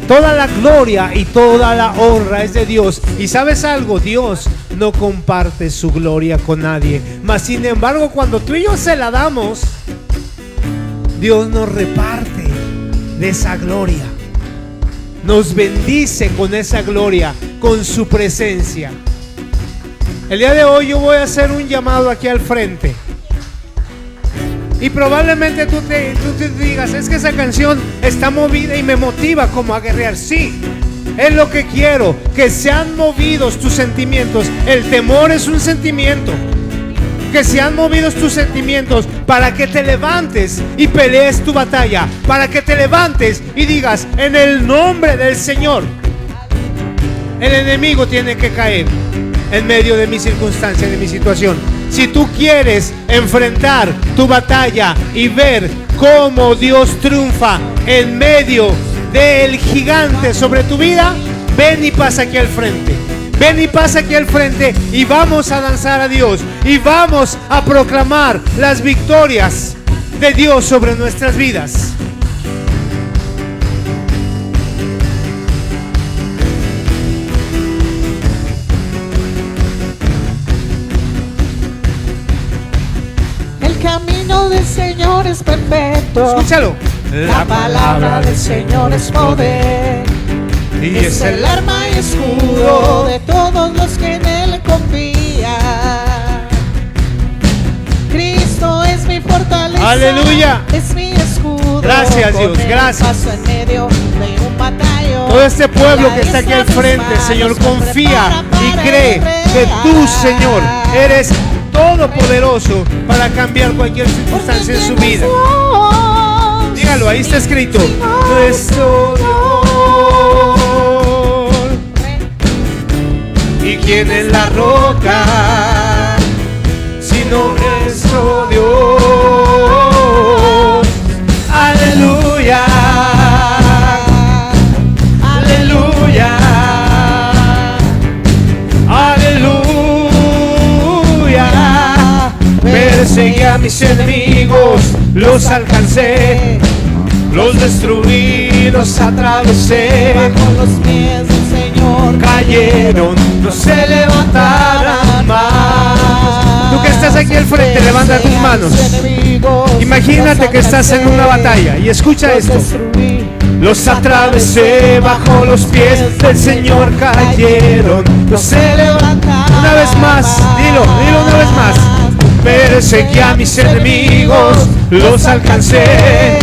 Toda la gloria y toda la honra es de Dios. Y ¿sabes algo? Dios no comparte su gloria con nadie. Mas sin embargo, cuando tú y yo se la damos, Dios nos reparte de esa gloria, nos bendice con esa gloria, con su presencia. El día de hoy yo voy a hacer un llamado aquí al frente. Y probablemente tú te digas, es que esa canción está movida y me motiva como a guerrear. Sí, es lo que quiero, que sean movidos tus sentimientos. El temor es un sentimiento que se han movido tus sentimientos para que te levantes y pelees tu batalla, para que te levantes y digas: en el nombre del Señor, el enemigo tiene que caer en medio de mi circunstancia, de mi situación. Si tú quieres enfrentar tu batalla y ver cómo Dios triunfa en medio del gigante sobre tu vida, ven y pasa aquí al frente. Ven y pasa aquí al frente y vamos a danzar a Dios y vamos a proclamar las victorias de Dios sobre nuestras vidas. El camino del Señor es perfecto. Escúchalo. La palabra del Señor es poder. Y Es el arma y escudo de todos los que en Él confían. Cristo es mi fortaleza. Aleluya. Es mi escudo. Gracias, Dios, Con él gracias. paso en medio de un batallón. todo este pueblo que está aquí al frente, Señor, confía y cree que tú, Señor, eres todopoderoso para cambiar cualquier circunstancia en su vida. Dígalo, ahí está escrito: nuestro Dios. ¿Y quién es la roca sino nuestro Dios? Aleluya, aleluya, aleluya. Perseguí a mis enemigos, los alcancé, los destruí, los atravesé. Bajo los pies del Señor Cayeron, no se levantarán más. Tú que estás aquí al frente, levanta tus manos. Imagínate que estás en una batalla y escucha esto: los atravesé, bajo los pies del Señor cayeron, no se levantaron. Una vez más, dilo una vez más. Perseguí a mis enemigos, los alcancé,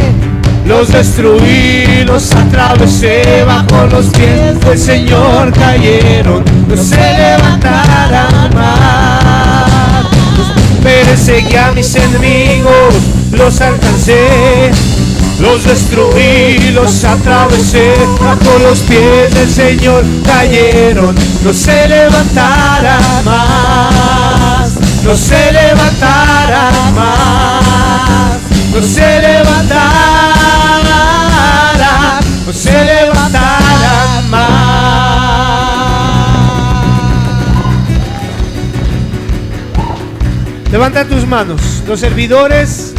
los destruí, los atravesé, bajo los pies del Señor cayeron, no se levantarán más. Perseguí a mis enemigos, los alcancé, los destruí, los atravesé, bajo los pies del Señor cayeron, no se levantarán más, no se levantarán más, no se levantarán, no se levantarán más. Levanta tus manos, los servidores.